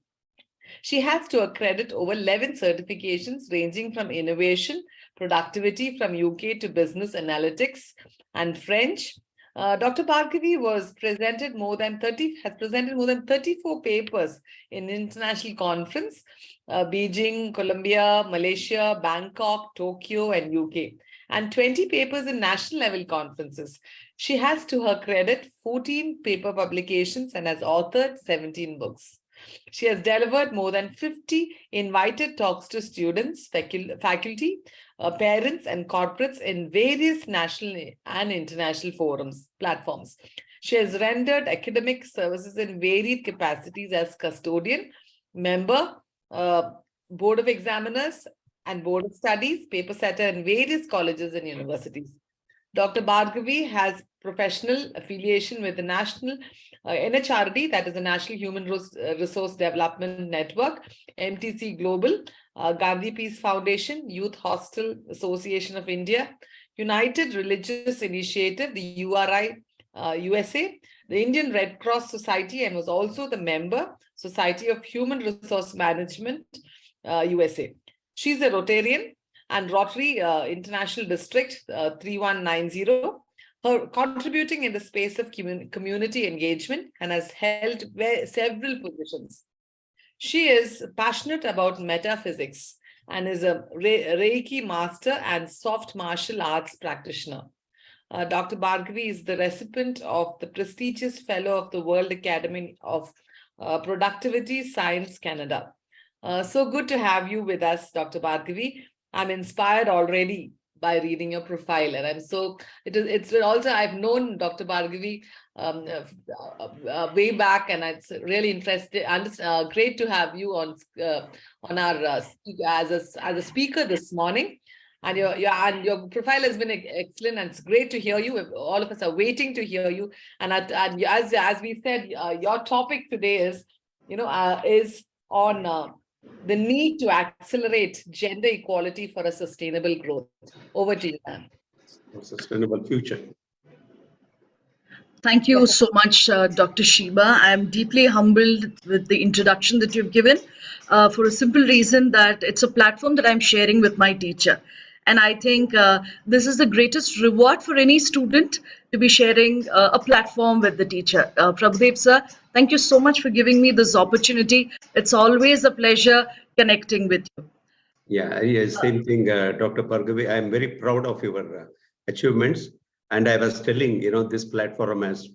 She has to her credit over 11 certifications ranging from innovation, productivity from UK to business analytics and French. Dr. Bhargavi has presented more than 34 papers in international conference, Beijing, Colombia, Malaysia, Bangkok, Tokyo, and UK, and 20 papers in national level conferences. She has to her credit 14 paper publications and has authored 17 books. She has delivered more than 50 invited talks to students, faculty, parents, and corporates in various national and international platforms. She has rendered academic services in varied capacities as custodian, member, board of examiners, and board of studies, paper setter in various colleges and universities. Dr. Bhargavi has professional affiliation with the National NHRD, that is the National Human Resource Development Network, MTC Global, Gandhi Peace Foundation, Youth Hostel Association of India, United Religious Initiative, the URI USA, the Indian Red Cross Society, and was also the member Society of Human Resource Management USA. She's a Rotarian and Rotary International District 3190, her contributing in the space of community engagement and has held several positions. She is passionate about metaphysics and is a Reiki master and soft martial arts practitioner. Dr. Bhargavi is the recipient of the prestigious Fellow of the World Academy of Productivity Science, Canada. So good to have you with us, Dr. Bhargavi. I'm inspired already by reading your profile, and I'm so it's also I've known Dr. Bhargavi way back, and it's really interesting. Great to have you on our as a speaker this morning. And your profile has been excellent, and it's great to hear you. All of us are waiting to hear you. And as we said, your topic today is on the need to accelerate gender equality for a sustainable growth. Over to you, ma'am. Sustainable future. Thank you so much, Dr. Sheba. I'm deeply humbled with the introduction that you've given for a simple reason that it's a platform that I'm sharing with my teacher. And I think this is the greatest reward for any student to be sharing a platform with the teacher. Prabhudev sir, thank you so much for giving me this opportunity. It's always a pleasure connecting with you. Yeah, same thing, Dr. Bhargavi. I'm very proud of your achievements. And I was telling, this platform as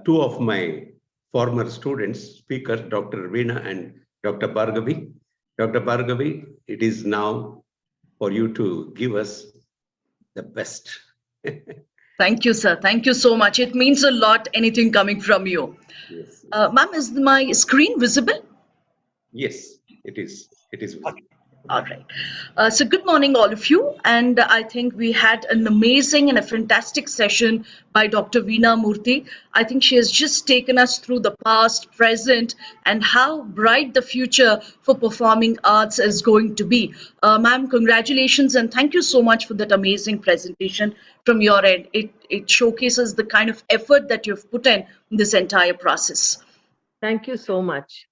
two of my former students, speakers, Dr. Veena and Dr. Bhargavi. Dr. Bhargavi, it is now for you to give us the best. Thank you, sir. Thank you so much. It means a lot, anything coming from you. Yes. Ma'am, is my screen visible? Yes, it is. It is visible. All right. So good morning, all of you. And I think we had an amazing and a fantastic session by Dr. Veena Murthy. I think she has just taken us through the past, present, and how bright the future for performing arts is going to be. Ma'am, congratulations and thank you so much for that amazing presentation from your end. It showcases the kind of effort that you've put in this entire process. Thank you so much.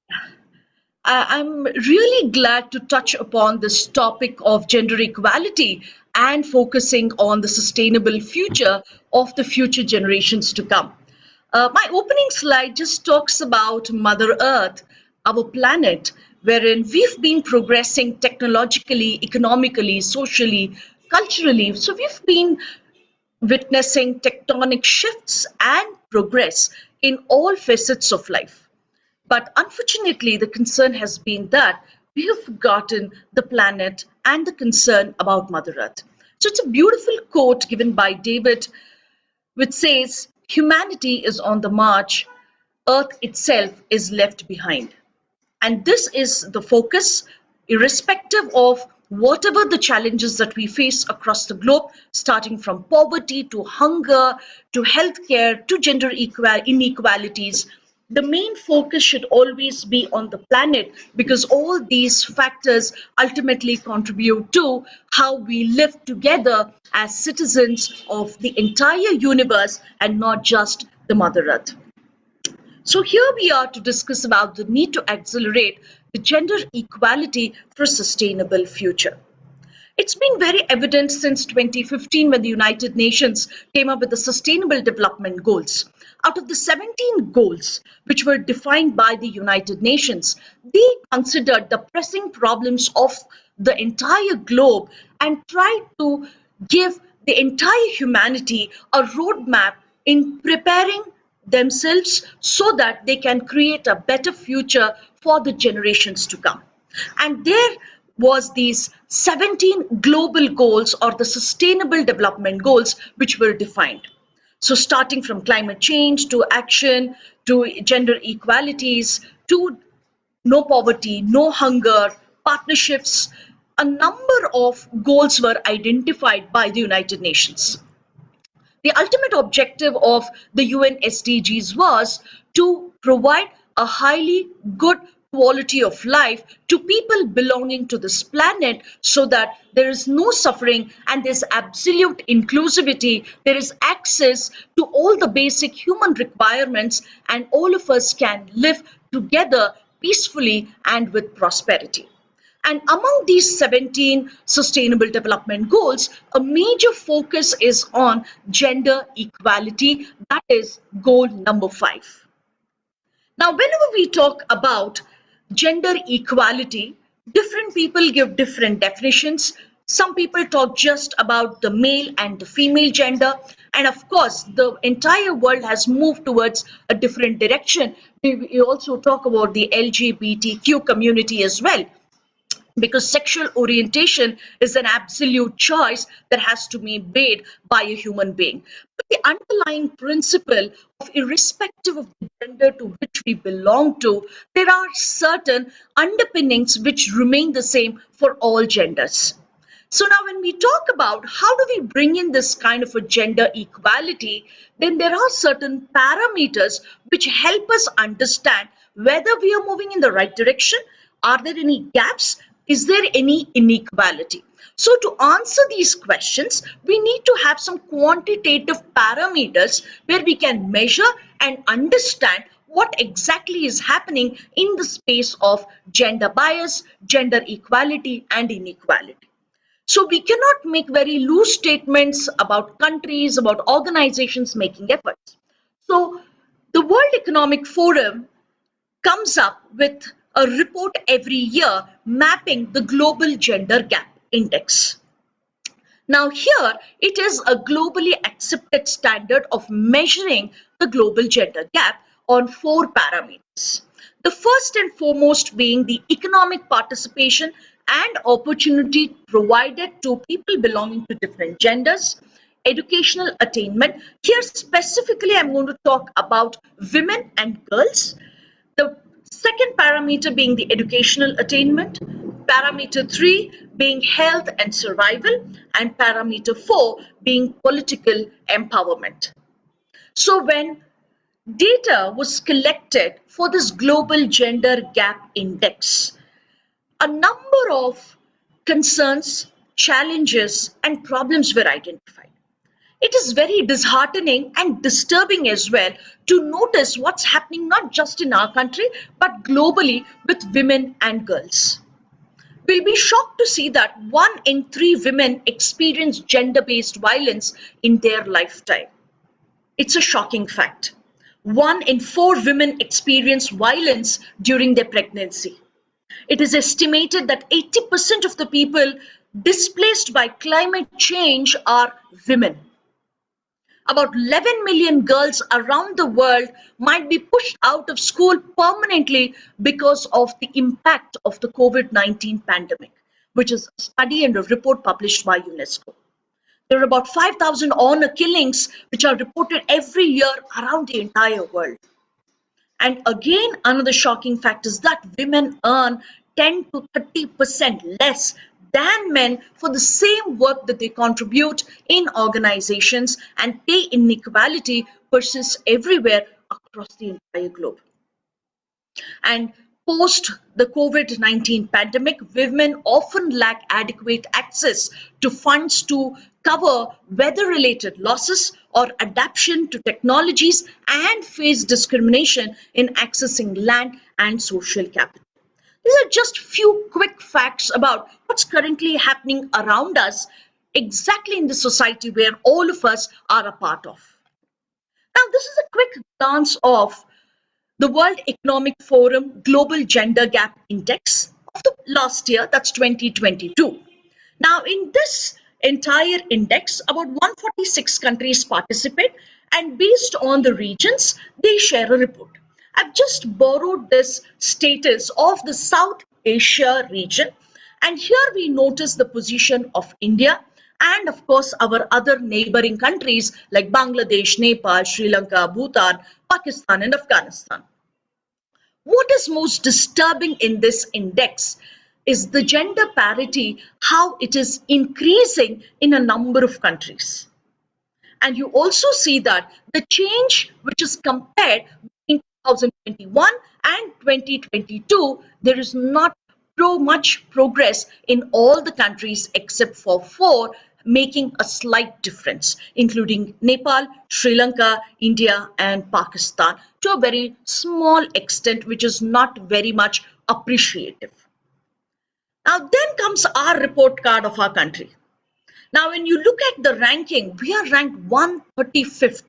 I'm really glad to touch upon this topic of gender equality and focusing on the sustainable future of the future generations to come. My opening slide just talks about Mother Earth, our planet, wherein we've been progressing technologically, economically, socially, culturally. So we've been witnessing tectonic shifts and progress in all facets of life. But unfortunately, the concern has been that we have forgotten the planet and the concern about Mother Earth. So it's a beautiful quote given by David, which says, humanity is on the march, Earth itself is left behind. And this is the focus, irrespective of whatever the challenges that we face across the globe, starting from poverty to hunger, to healthcare, to gender inequalities. The main focus should always be on the planet because all these factors ultimately contribute to how we live together as citizens of the entire universe and not just the Mother Earth. So here we are to discuss about the need to accelerate the gender equality for a sustainable future. It's been very evident since 2015 when the United Nations came up with the Sustainable Development Goals. Out of the 17 goals which were defined by the United Nations, they considered the pressing problems of the entire globe and tried to give the entire humanity a roadmap in preparing themselves so that they can create a better future for the generations to come. And there was these 17 global goals or the sustainable development goals which were defined. So starting from climate change to action, to gender equalities, to no poverty, no hunger, partnerships, a number of goals were identified by the United Nations. The ultimate objective of the UN SDGs was to provide a highly good quality of life to people belonging to this planet so that there is no suffering and there's absolute inclusivity, there is access to all the basic human requirements, and all of us can live together peacefully and with prosperity. And among these 17 Sustainable Development Goals, a major focus is on gender equality. That is goal number 5. Now, whenever we talk about gender equality, different people give different definitions. Some people talk just about the male and the female gender. And of course, the entire world has moved towards a different direction. We also talk about the LGBTQ community as well, because sexual orientation is an absolute choice that has to be made by a human being. But the underlying principle of irrespective of the gender to which we belong to, there are certain underpinnings which remain the same for all genders. So now when we talk about how do we bring in this kind of a gender equality, then there are certain parameters which help us understand whether we are moving in the right direction. Are there any gaps? Is there any inequality? So to answer these questions, we need to have some quantitative parameters where we can measure and understand what exactly is happening in the space of gender bias, gender equality, and inequality. So we cannot make very loose statements about countries, about organizations making efforts. So the World Economic Forum comes up with a report every year mapping the global gender gap index. Now here it is a globally accepted standard of measuring the global gender gap on 4 parameters. The first and foremost being the economic participation and opportunity provided to people belonging to different genders. Educational attainment. Here specifically I'm going to talk about women and girls. The second parameter being the educational attainment, parameter 3 being health and survival, and parameter 4 being political empowerment. So when data was collected for this global gender gap index, a number of concerns, challenges, and problems were identified. It is very disheartening and disturbing as well to notice what's happening not just in our country, but globally with women and girls. We'll be shocked to see that 1 in 3 women experience gender-based violence in their lifetime. It's a shocking fact. 1 in 4 women experience violence during their pregnancy. It is estimated that 80% of the people displaced by climate change are women. About 11 million girls around the world might be pushed out of school permanently because of the impact of the COVID-19 pandemic, which is a study and a report published by UNESCO. There are about 5,000 honor killings which are reported every year around the entire world. And again, another shocking fact is that women earn 10 to 30% less than men for the same work that they contribute in organizations, and pay inequality persists everywhere across the entire globe. And post the COVID-19 pandemic, women often lack adequate access to funds to cover weather-related losses or adaptation to technologies, and face discrimination in accessing land and social capital. These are just few quick facts about what's currently happening around us, exactly in the society where all of us are a part of. Now, this is a quick glance of the World Economic Forum Global Gender Gap Index of the last year, that's 2022. Now, in this entire index, about 146 countries participate, and based on the regions, they share a report. I've just borrowed this status of the South Asia region, and here we notice the position of India and of course our other neighboring countries like Bangladesh, Nepal, Sri Lanka, Bhutan, Pakistan, and Afghanistan. What is most disturbing in this index is the gender parity, how it is increasing in a number of countries. And you also see that the change which is compared between 2021 and 2022, there is not so much progress in all the countries except for 4, making a slight difference, including Nepal, Sri Lanka, India, and Pakistan, to a very small extent, which is not very much appreciative. Now, then comes our report card of our country. Now, when you look at the ranking, we are ranked 135th.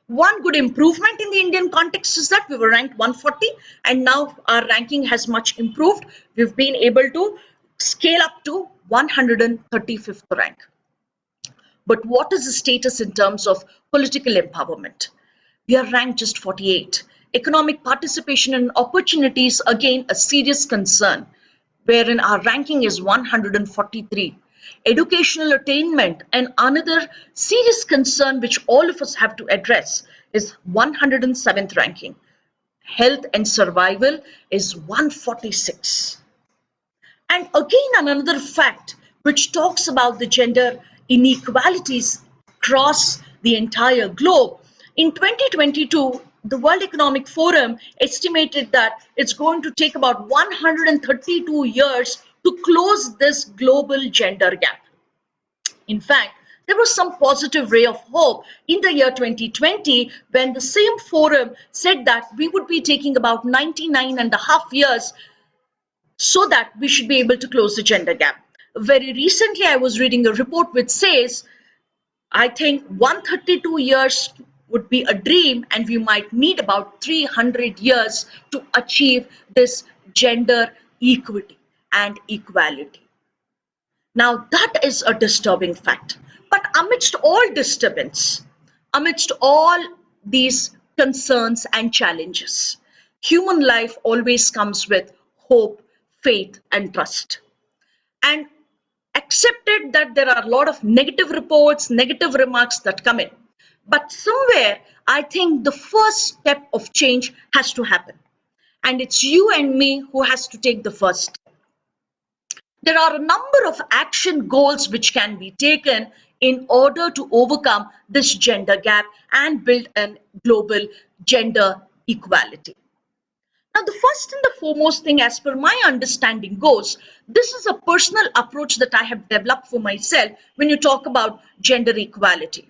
One good improvement in the Indian context is that we were ranked 140, and now our ranking has much improved. We've been able to scale up to 135th rank. But what is the status in terms of political empowerment? We are ranked just 48. Economic participation and opportunities, again, a serious concern, wherein our ranking is 143. Educational attainment, and another serious concern which all of us have to address, is 107th ranking. Health and survival is 146. And again, another fact which talks about the gender inequalities across the entire globe. In 2022, the World Economic Forum estimated that it's going to take about 132 years to close this global gender gap. In fact, there was some positive ray of hope in the year 2020 when the same forum said that we would be taking about 99.5 years so that we should be able to close the gender gap. Very recently, I was reading a report which says, I think 132 years would be a dream, and we might need about 300 years to achieve this gender equity and equality. Now, that is a disturbing fact. But amidst all disturbance, amidst all these concerns and challenges, human life always comes with hope, faith, and trust. And accepted that there are a lot of negative reports, negative remarks that come in. But somewhere, I think the first step of change has to happen. And it's you and me who has to take the first step. There are a number of action goals which can be taken in order to overcome this gender gap and build a global gender equality. Now, the first and the foremost thing, as per my understanding goes, this is a personal approach that I have developed for myself when you talk about gender equality.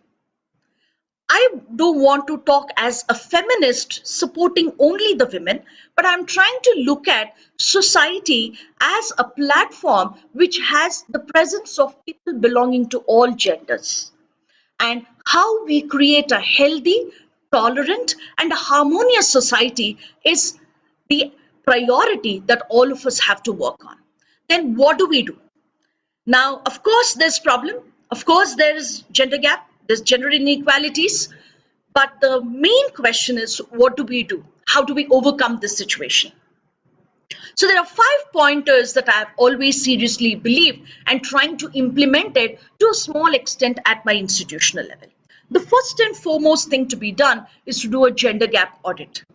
I don't want to talk as a feminist supporting only the women, but I'm trying to look at society as a platform which has the presence of people belonging to all genders, and how we create a healthy, tolerant, and a harmonious society is the priority that all of us have to work on. Then what do we do? Now, of course, there's problem. Of course, there is gender gap. There's gender inequalities. But the main question is, what do we do? How do we overcome this situation? So there are 5 pointers that I've always seriously believed and trying to implement it to a small extent at my institutional level. The first and foremost thing to be done is to do a gender gap audit.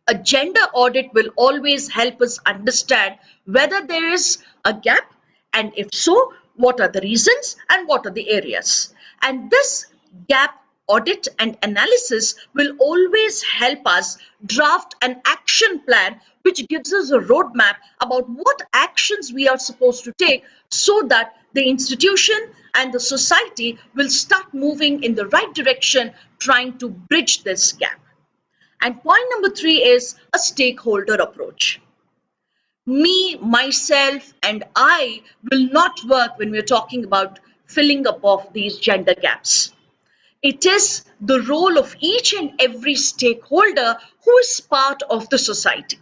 A gender audit will always help us understand whether there is a gap, and if so, what are the reasons and what are the areas. And this gap audit and analysis will always help us draft an action plan which gives us a roadmap about what actions we are supposed to take so that the institution and the society will start moving in the right direction, trying to bridge this gap. And point number 3 is a stakeholder approach. Me, myself, and I will not work when we're talking about filling up of these gender gaps. It is the role of each and every stakeholder who is part of the society.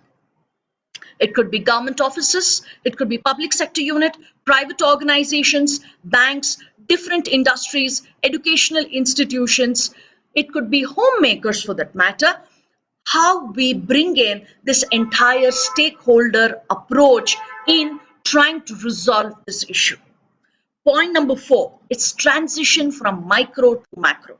It could be government offices, it could be public sector unit, private organizations, banks, different industries, educational institutions. It could be homemakers for that matter. How we bring in this entire stakeholder approach in trying to resolve this issue. Point number 4, it's transition from micro to macro.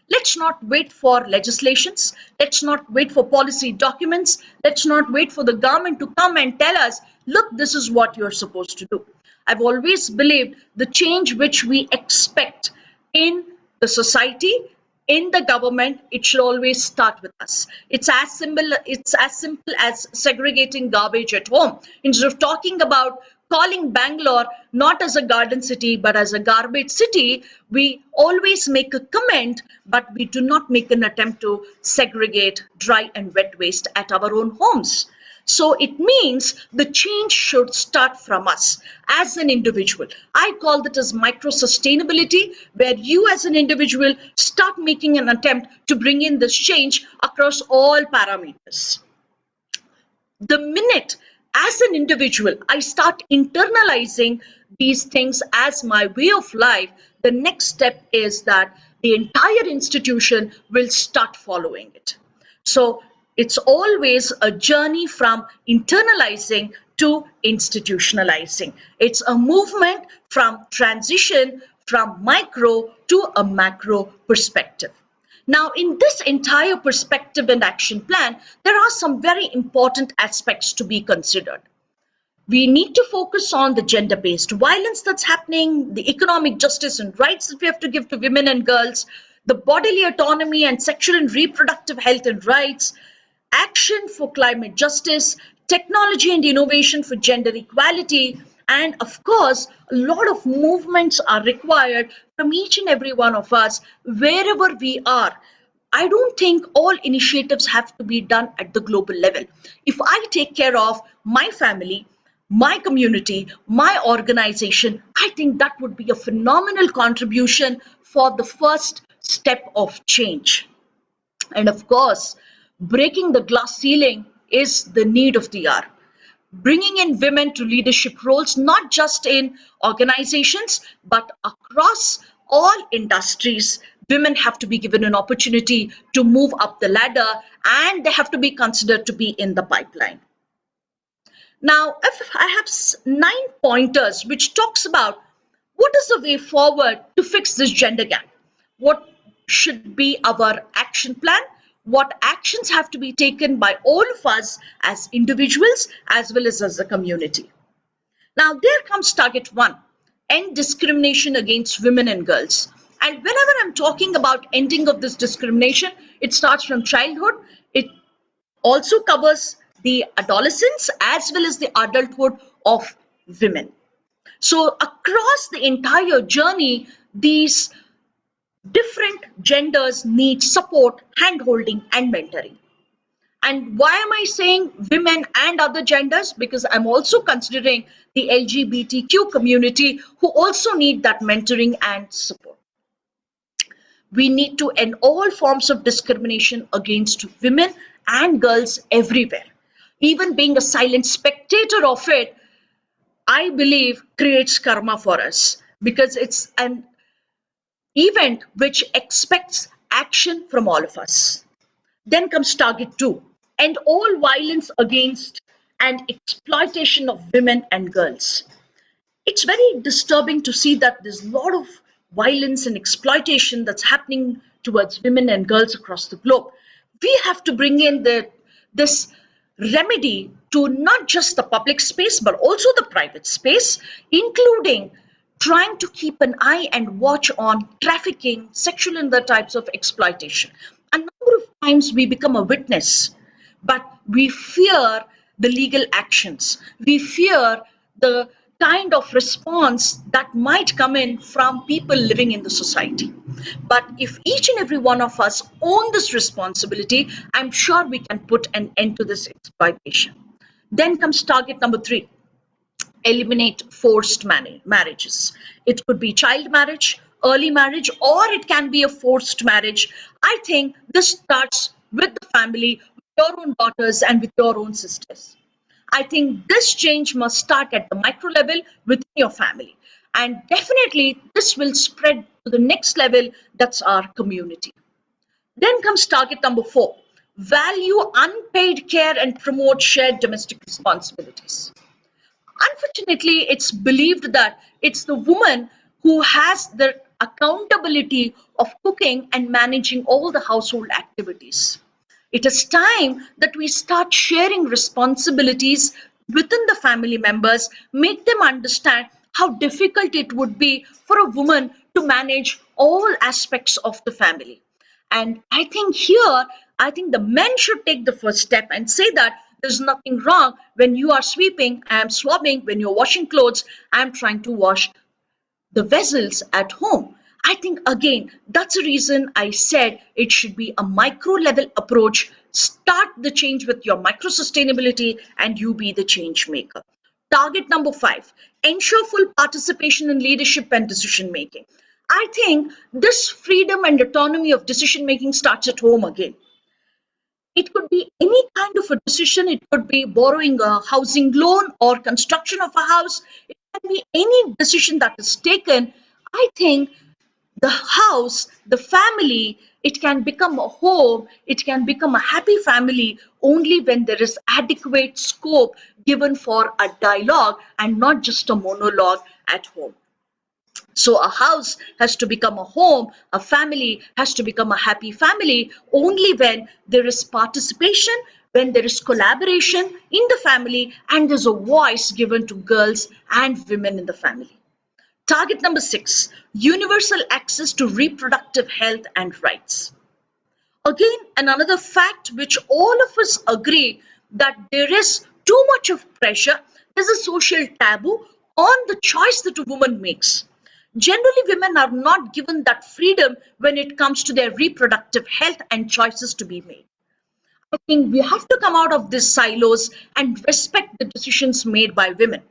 Let's not wait for legislations. Let's not wait for policy documents. Let's not wait for the government to come and tell us, look, this is what you're supposed to do. I've always believed the change which we expect in the society, in the government, it should always start with us. It's as simple as segregating garbage at home. Instead of talking about calling Bangalore not as a garden city but as a garbage city, we always make a comment, but we do not make an attempt to segregate dry and wet waste at our own homes. So it means the change should start from us as an individual. I call that as micro sustainability, where you as an individual start making an attempt to bring in this change across all parameters. The minute as an individual I start internalizing these things as my way of life, the next step is that the entire institution will start following it. So it's always a journey from internalizing to institutionalizing. It's a movement from transition from micro to a macro perspective. Now, in this entire perspective and action plan, there are some very important aspects to be considered. We need to focus on the gender-based violence that's happening, the economic justice and rights that we have to give to women and girls, the bodily autonomy and sexual and reproductive health and rights, action for climate justice, technology and innovation for gender equality, and of course, a lot of movements are required from each and every one of us wherever we are. I don't think all initiatives have to be done at the global level. If I take care of my family, my community, my organization, I think that would be a phenomenal contribution for the first step of change. And of course, breaking the glass ceiling is the need of the hour. Bringing in women to leadership roles, not just in organizations, but across all industries. Women have to be given an opportunity to move up the ladder, and they have to be considered to be in the pipeline. Now, if I have 9 pointers which talks about what is the way forward to fix this gender gap, what should be our action plan, what actions have to be taken by all of us as individuals as well as a community. Now, there comes target 1, end discrimination against women and girls. And whenever I'm talking about ending of this discrimination, it starts from childhood. It also covers the adolescence as well as the adulthood of women. So across the entire journey, these different genders need support, hand-holding, and mentoring. And why am I saying women and other genders? Because I'm also considering the LGBTQ community who also need that mentoring and support. We need to end all forms of discrimination against women and girls everywhere. Even being a silent spectator of it, I believe creates karma for us, because it's an event which expects action from all of us. Then comes target 2, end all violence against and exploitation of women and girls. It's very disturbing to see that there's a lot of violence and exploitation that's happening towards women and girls across the globe. We have to bring in this remedy to not just the public space, but also the private space, including trying to keep an eye and watch on trafficking, sexual and other types of exploitation. A number of times we become a witness, but we fear the legal actions. We fear the kind of response that might come in from people living in the society. But if each and every one of us own this responsibility, I'm sure we can put an end to this exploitation. Then comes target number 3, eliminate forced marriages. It could be child marriage, early marriage, or it can be a forced marriage. I think this starts with the family, with your own daughters and with your own sisters. I think this change must start at the micro level within your family. And definitely this will spread to the next level, that's our community. Then comes target number 4, value unpaid care and promote shared domestic responsibilities. Unfortunately, it's believed that it's the woman who has the accountability of cooking and managing all the household activities. It is time that we start sharing responsibilities within the family members, make them understand how difficult it would be for a woman to manage all aspects of the family. And I think here, I think the men should take the first step and say that there's nothing wrong when you are sweeping, I am swabbing, when you're washing clothes, I'm trying to wash the vessels at home. I think again, that's the reason I said it should be a micro level approach. Start the change with your micro sustainability and you be the change maker. Target number 5, ensure full participation in leadership and decision making. I think this freedom and autonomy of decision making starts at home again. It could be any kind of a decision. It could be borrowing a housing loan or construction of a house. It can be any decision that is taken. I think the house, the family, it can become a home, it can become a happy family only when there is adequate scope given for a dialogue and not just a monologue at home. So a house has to become a home, a family has to become a happy family only when there is participation, when there is collaboration in the family, and there's a voice given to girls and women in the family. Target number 6, universal access to reproductive health and rights. Again, another fact which all of us agree that there is too much of pressure, there's a social taboo on the choice that a woman makes. Generally, women are not given that freedom when it comes to their reproductive health and choices to be made. I think we have to come out of these silos and respect the decisions made by women.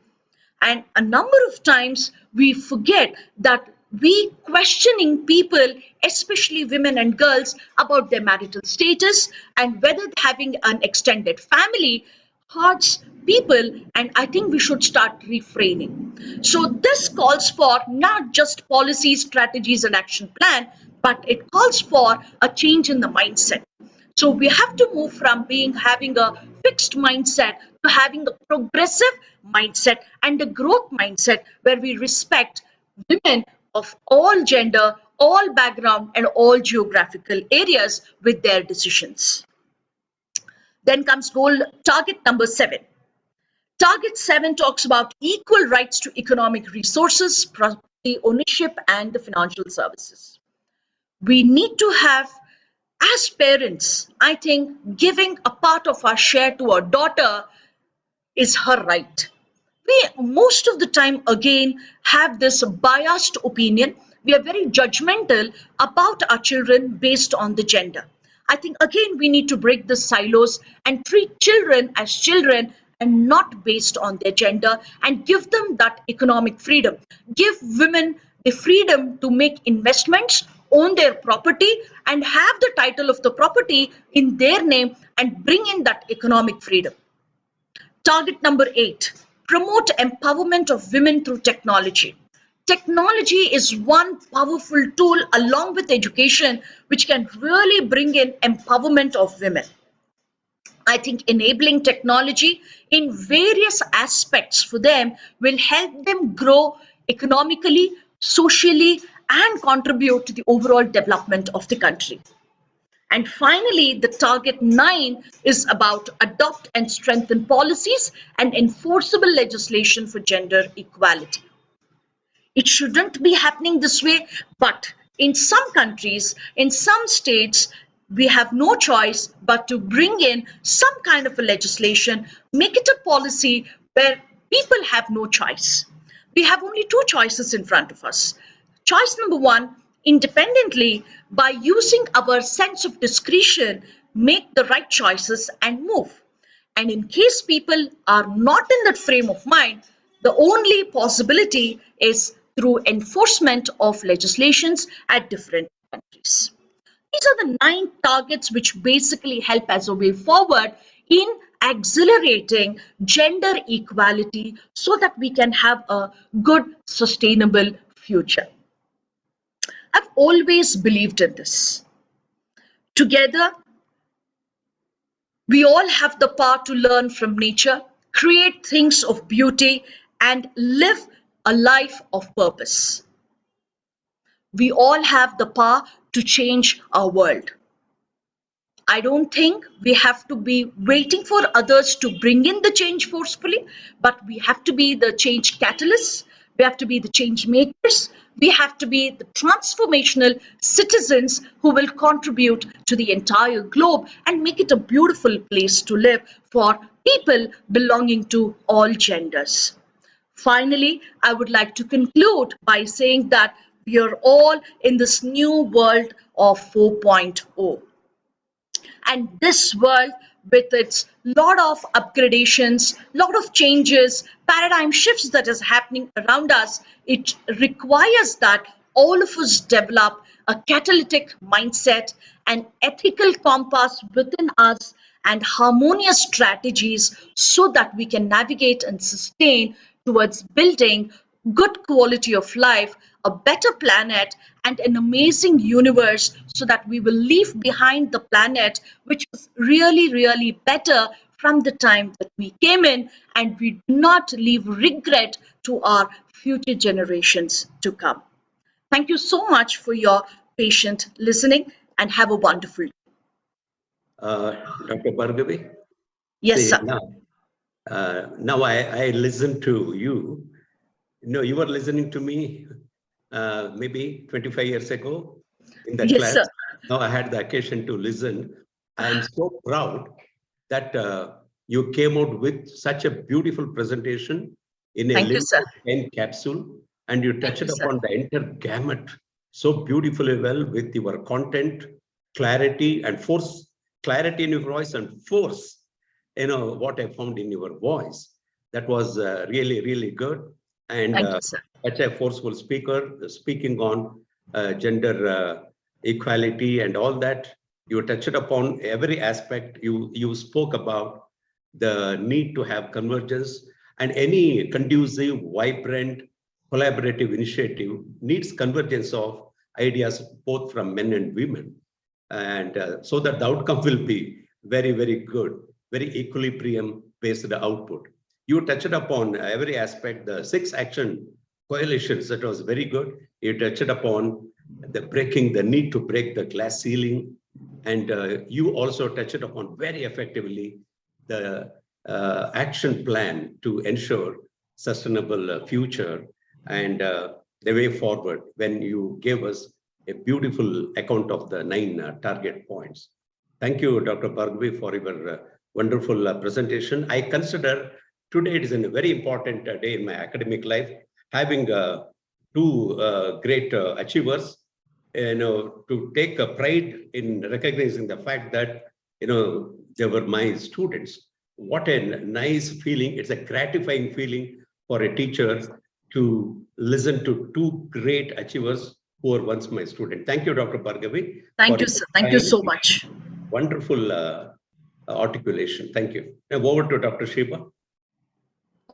And a number of times we forget that we questioning people, especially women and girls, about their marital status and whether having an extended family hurts people. And I think we should start refraining. So this calls for not just policies, strategies, and action plan, but it calls for a change in the mindset. So we have to move from having a fixed mindset to having a progressive mindset and a growth mindset where we respect women of all gender, all background, and all geographical areas with their decisions. Then comes target number 7. Target 7 talks about equal rights to economic resources, property ownership, and the financial services. We need to have, as parents, I think giving a part of our share to our daughter is her right. We most of the time again have this biased opinion. We are very judgmental about our children based on the gender. I think again we need to break the silos and treat children as children and not based on their gender and give them that economic freedom. Give women the freedom to make investments, own their property, and have the title of the property in their name and bring in that economic freedom. Target number 8, promote empowerment of women through technology. Technology is one powerful tool along with education which can really bring in empowerment of women. I think enabling technology in various aspects for them will help them grow economically, socially, and contribute to the overall development of the country. And finally, the target 9 is about adopt and strengthen policies and enforceable legislation for gender equality. It shouldn't be happening this way, but in some countries, in some states, we have no choice but to bring in some kind of a legislation, make it a policy where people have no choice. We have only 2 choices in front of us. Choice number 1, independently, by using our sense of discretion, make the right choices and move. And in case people are not in that frame of mind, the only possibility is through enforcement of legislations at different countries. These are the 9 targets which basically help as a way forward in accelerating gender equality so that we can have a good, sustainable future. I've always believed in this. Together, we all have the power to learn from nature, create things of beauty, and live a life of purpose. We all have the power to change our world. I don't think we have to be waiting for others to bring in the change forcefully, but we have to be the change catalysts. We have to be the change makers. We have to be the transformational citizens who will contribute to the entire globe and make it a beautiful place to live for people belonging to all genders. Finally, I would like to conclude by saying that we are all in this new world of 4.0, and this world, with its lot of upgradations, lot of changes, paradigm shifts that is happening around us, it requires that all of us develop a catalytic mindset, an ethical compass within us, and harmonious strategies so that we can navigate and sustain towards building good quality of life, a better planet, and an amazing universe, so that we will leave behind the planet which was really, really better from the time that we came in, and we do not leave regret to our future generations to come. Thank you so much for your patient listening, and have a wonderful day. Dr. Bhargavi, Yes, see, sir. now I listen to you. You were listening to me maybe 25 years ago in the Yes, class. sir. Now I had the occasion to listen. I am so proud that you came out with such a beautiful presentation in a Thank you, sir. limited time capsule, and you Thank touched you, sir. upon the entire gamut so beautifully well with your content, clarity and force, clarity in your voice and force. What I found in your voice, that was really, really good. And Thank you, sir. such a forceful speaker speaking on gender equality and all that. You touched upon every aspect. You spoke about the need to have convergence, and any conducive, vibrant, collaborative initiative needs convergence of ideas both from men and women, and so that the outcome will be very, very good, very equilibrium based output. You touched upon every aspect, the 6 action coalitions, that was very good. You touched upon the need to break the glass ceiling, and you also touched upon very effectively the action plan to ensure sustainable future and the way forward, when you gave us a beautiful account of the 9 target points. Thank you, Dr. Bhargavi, for your wonderful presentation. I consider today it is a very important day in my academic life, having 2 great achievers, to take a pride in recognizing the fact that, they were my students. What a nice feeling. It's a gratifying feeling for a teacher to listen to 2 great achievers who were once my student. Thank you, Dr. Bhargavi. Thank For you, sir. Thank you so much. wonderful articulation. Thank you. Now over to Dr. Shiba.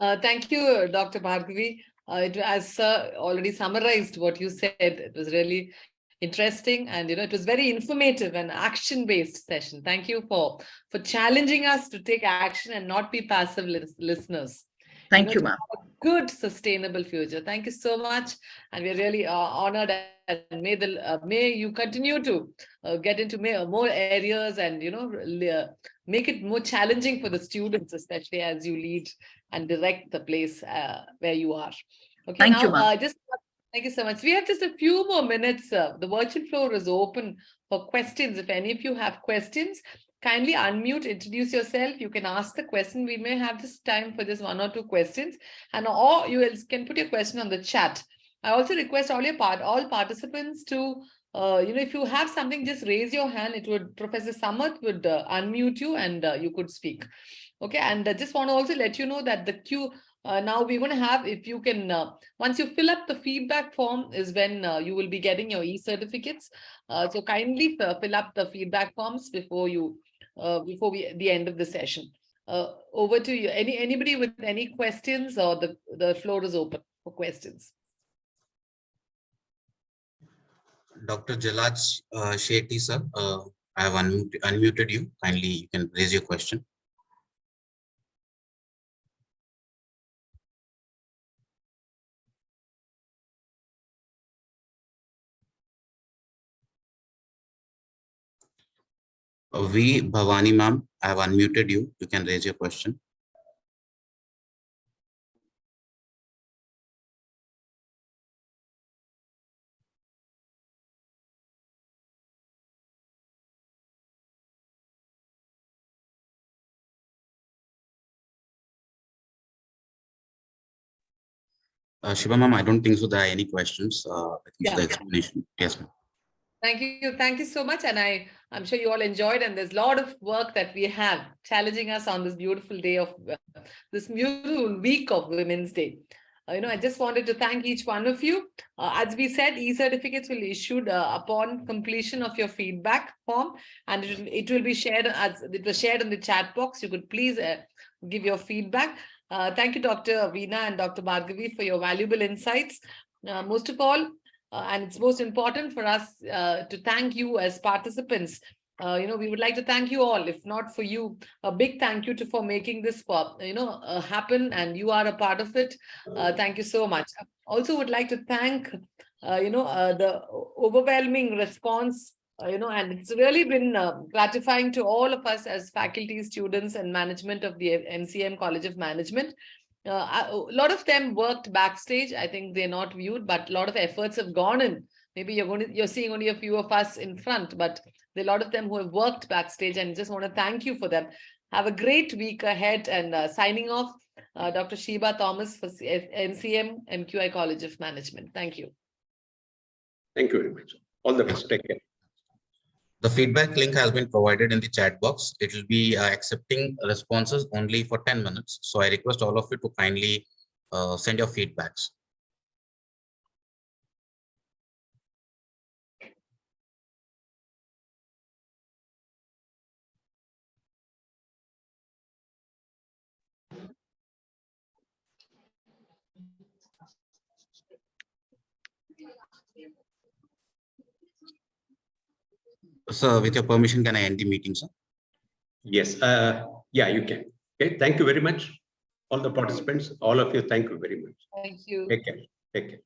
Thank you, Dr. Bhargavi. As Sir already summarized what you said, it was really interesting, and it was very informative and action-based session. Thank you for challenging us to take action and not be passive listeners. Thank you, to ma'am. have a good, sustainable future. Thank you so much, and we're really honored. And may you continue to get into more areas, and make it more challenging for the students, especially as you lead and direct the place where you are. Okay, Thank you, now ma'am. thank you so much. We have just a few more minutes. The virtual floor is open for questions. If any of you have questions, kindly unmute, introduce yourself. You can ask the question. We may have this time for just 1 or 2 questions, or you can put your question on the chat. I also request all participants to, if you have something, just raise your hand. Professor Samarth would unmute you, and you could speak. Okay, and I just want to also let you know that the queue, now we're going to have, if you can, once you fill up the feedback form is when you will be getting your e-certificates. So kindly fill up the feedback forms before the end of the session. Over to you. Anybody with any questions, or the floor is open for questions. Dr. Jalaj Shetty, sir, I have unmuted you. Kindly, you can raise your question. V. Bhavani ma'am, I have unmuted you. You can raise your question. Shiva ma'am, I don't think so there are any questions. I think so the Yeah. explanation. Yes, ma'am. Thank you. Thank you so much. And I'm sure you all enjoyed, and there's a lot of work that we have challenging us on this beautiful day of this beautiful week of Women's Day. I just wanted to thank each one of you. As we said, e-certificates will be issued upon completion of your feedback form, and it will be shared as it was shared in the chat box. You could please give your feedback. Thank you, Dr. Veena and Dr. Bhargavi, for your valuable insights. Most of all, and it's most important for us to thank you as participants. We would like to thank you all. If not for you, a big thank you for making this happen, and you are a part of it. Thank you so much. Also would like to thank the overwhelming response, and it's really been gratifying to all of us as faculty, students, and management of the MCM College of Management. A lot of them worked backstage. I think they're not viewed, but a lot of efforts have gone in. Maybe you're seeing only a few of us in front, but there are a lot of them who have worked backstage, and just want to thank you for them. Have a great week ahead, and signing off, Dr. Sheba Thomas for MCM MQI College of Management. Thank you. Thank you very much. All the best. Take care. The feedback link has been provided in the chat box. It will be accepting responses only for 10 minutes. So I request all of you to kindly send your feedbacks. Sir, with your permission, can I end the meeting, sir? Yes. Yeah, you can. Okay. Thank you very much. All the participants, all of you, thank you very much. Thank you. Take care. Take care.